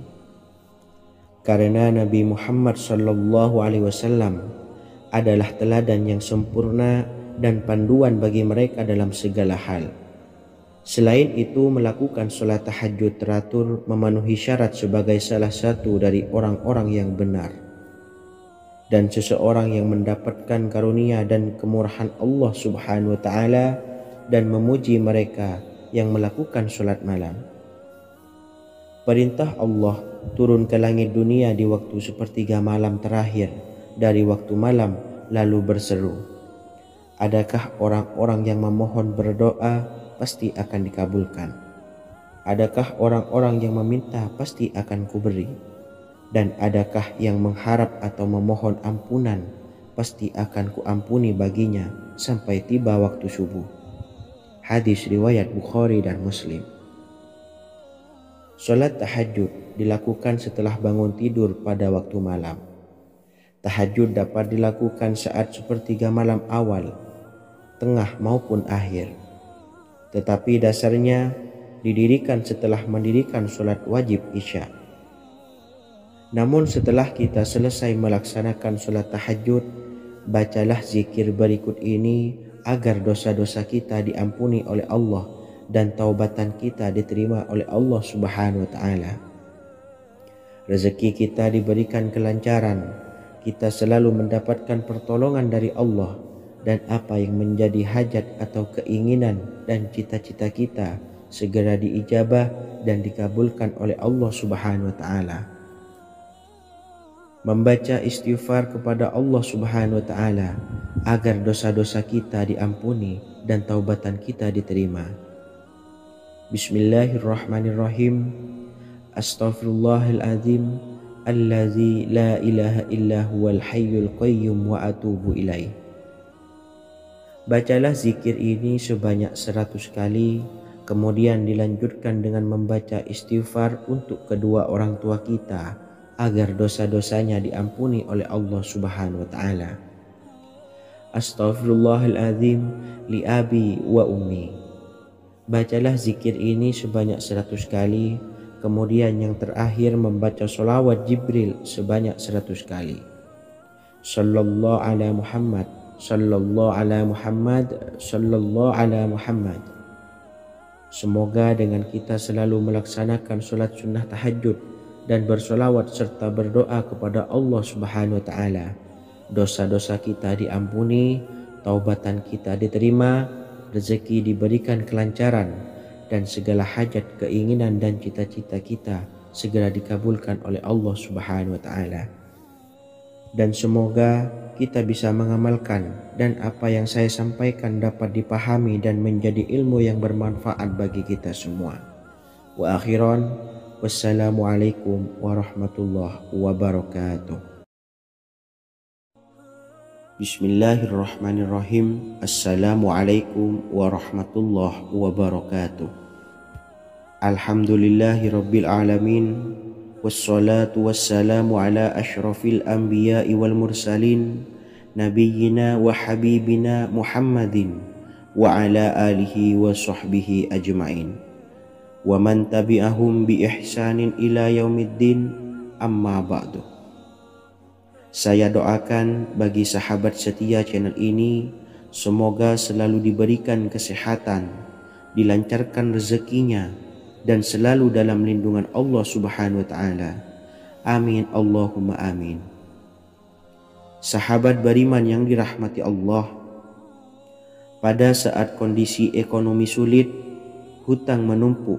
Karena Nabi Muhammad SAW adalah teladan yang sempurna dan panduan bagi mereka dalam segala hal. Selain itu, melakukan sholat tahajud teratur memenuhi syarat sebagai salah satu dari orang-orang yang benar. Dan seseorang yang mendapatkan karunia dan kemurahan Allah Subhanahu wa taala dan memuji mereka yang melakukan sholat malam. Perintah Allah turun ke langit dunia di waktu sepertiga malam terakhir dari waktu malam lalu berseru, adakah orang-orang yang memohon berdoa pasti akan dikabulkan? Adakah orang-orang yang meminta pasti akan kuberi? Dan adakah yang mengharap atau memohon ampunan pasti akan kuampuni baginya sampai tiba waktu subuh. Hadis riwayat Bukhari dan Muslim. Salat tahajud dilakukan setelah bangun tidur pada waktu malam. Tahajud dapat dilakukan saat sepertiga malam awal, tengah maupun akhir. Tetapi dasarnya didirikan setelah mendirikan salat wajib Isya. Namun setelah kita selesai melaksanakan salat tahajud, bacalah zikir berikut ini agar dosa-dosa kita diampuni oleh Allah dan taubatan kita diterima oleh Allah Subhanahu wa taala. Rezeki kita diberikan kelancaran, kita selalu mendapatkan pertolongan dari Allah, dan apa yang menjadi hajat atau keinginan dan cita-cita kita segera diijabah dan dikabulkan oleh Allah Subhanahu wa taala. Membaca istighfar kepada Allah Subhanahu wa taala agar dosa-dosa kita diampuni dan taubatan kita diterima. Bismillahirrahmanirrahim. Astaghfirullahaladzim allazi la ilaha illa huwal hayyul qayyum wa atubu ilaih. Bacalah zikir ini sebanyak 100 kali, kemudian dilanjutkan dengan membaca istighfar untuk kedua orang tua kita agar dosa-dosanya diampuni oleh Allah Subhanahu wa taala. Astaghfirullahaladzim li abi wa ummi. Bacalah zikir ini sebanyak 100 kali, kemudian yang terakhir membaca sholawat Jibril sebanyak 100 kali. Sallallahu ala Muhammad, sallallahu ala Muhammad, sallallahu ala Muhammad. Semoga dengan kita selalu melaksanakan sholat sunnah tahajud dan bersolawat serta berdoa kepada Allah Subhanahu wa taala, dosa-dosa kita diampuni, taubatan kita diterima, rezeki diberikan kelancaran, dan segala hajat, keinginan dan cita-cita kita segera dikabulkan oleh Allah Subhanahu wa taala. Dan semoga kita bisa mengamalkan dan apa yang saya sampaikan dapat dipahami dan menjadi ilmu yang bermanfaat bagi kita semua. Wa akhiran, wassalamualaikum warahmatullahi wabarakatuh. Bismillahirrahmanirrahim. Assalamualaikum warahmatullahi wabarakatuh. Alhamdulillahi rabbil alamin. Wassalatu wassalamu ala ashrafil anbiya'i wal mursalin, nabiyyina wa habibina Muhammadin wa ala alihi wa sahbihi ajma'in wa man tabi'ahum bi ihsanin ila yaumiddin, amma ba'du. Saya doakan bagi sahabat setia channel ini, semoga selalu diberikan kesehatan, dilancarkan rezekinya, dan selalu dalam lindungan Allah Subhanahu wa taala. Amin Allahumma amin. Sahabat beriman yang dirahmati Allah, pada saat kondisi ekonomi sulit, hutang menumpuk,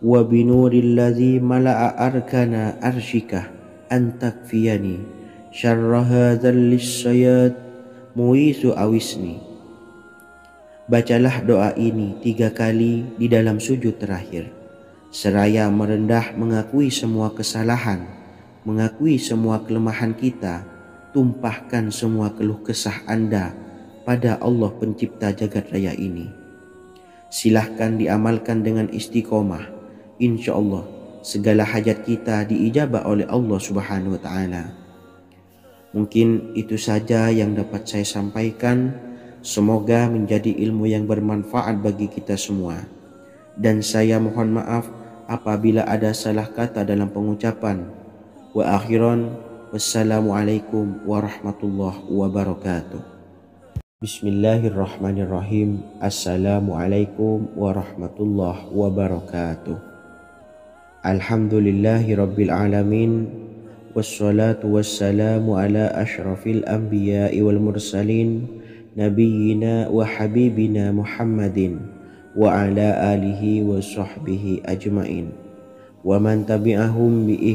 wa binuril ladzi mala'a arkana arsyika an takfiyani syarra hadzal lisyayat muisu awisni. Bacalah doa ini 3 kali di dalam sujud terakhir, seraya merendah mengakui semua kesalahan, mengakui semua kelemahan kita, tumpahkan semua keluh kesah Anda pada Allah pencipta jagat raya ini. Silahkan diamalkan dengan istiqomah. Insya Allah segala hajat kita diijabah oleh Allah Subhanahu wa Ta'ala. Mungkin itu saja yang dapat saya sampaikan. Semoga menjadi ilmu yang bermanfaat bagi kita semua. Dan saya mohon maaf apabila ada salah kata dalam pengucapan. Wa akhiran, wassalamualaikum warahmatullahi wabarakatuh. Bismillahirrahmanirrahim. Assalamualaikum warahmatullahi wabarakatuh. Alhamdulillahi rabbil alamin. Wassalatu wassalamu ala ashrafil anbiya'i wal mursalin Nabiyyina wa habibina Muhammadin wa ala alihi wa sahbihi ajmain wa man tabi'ahum bi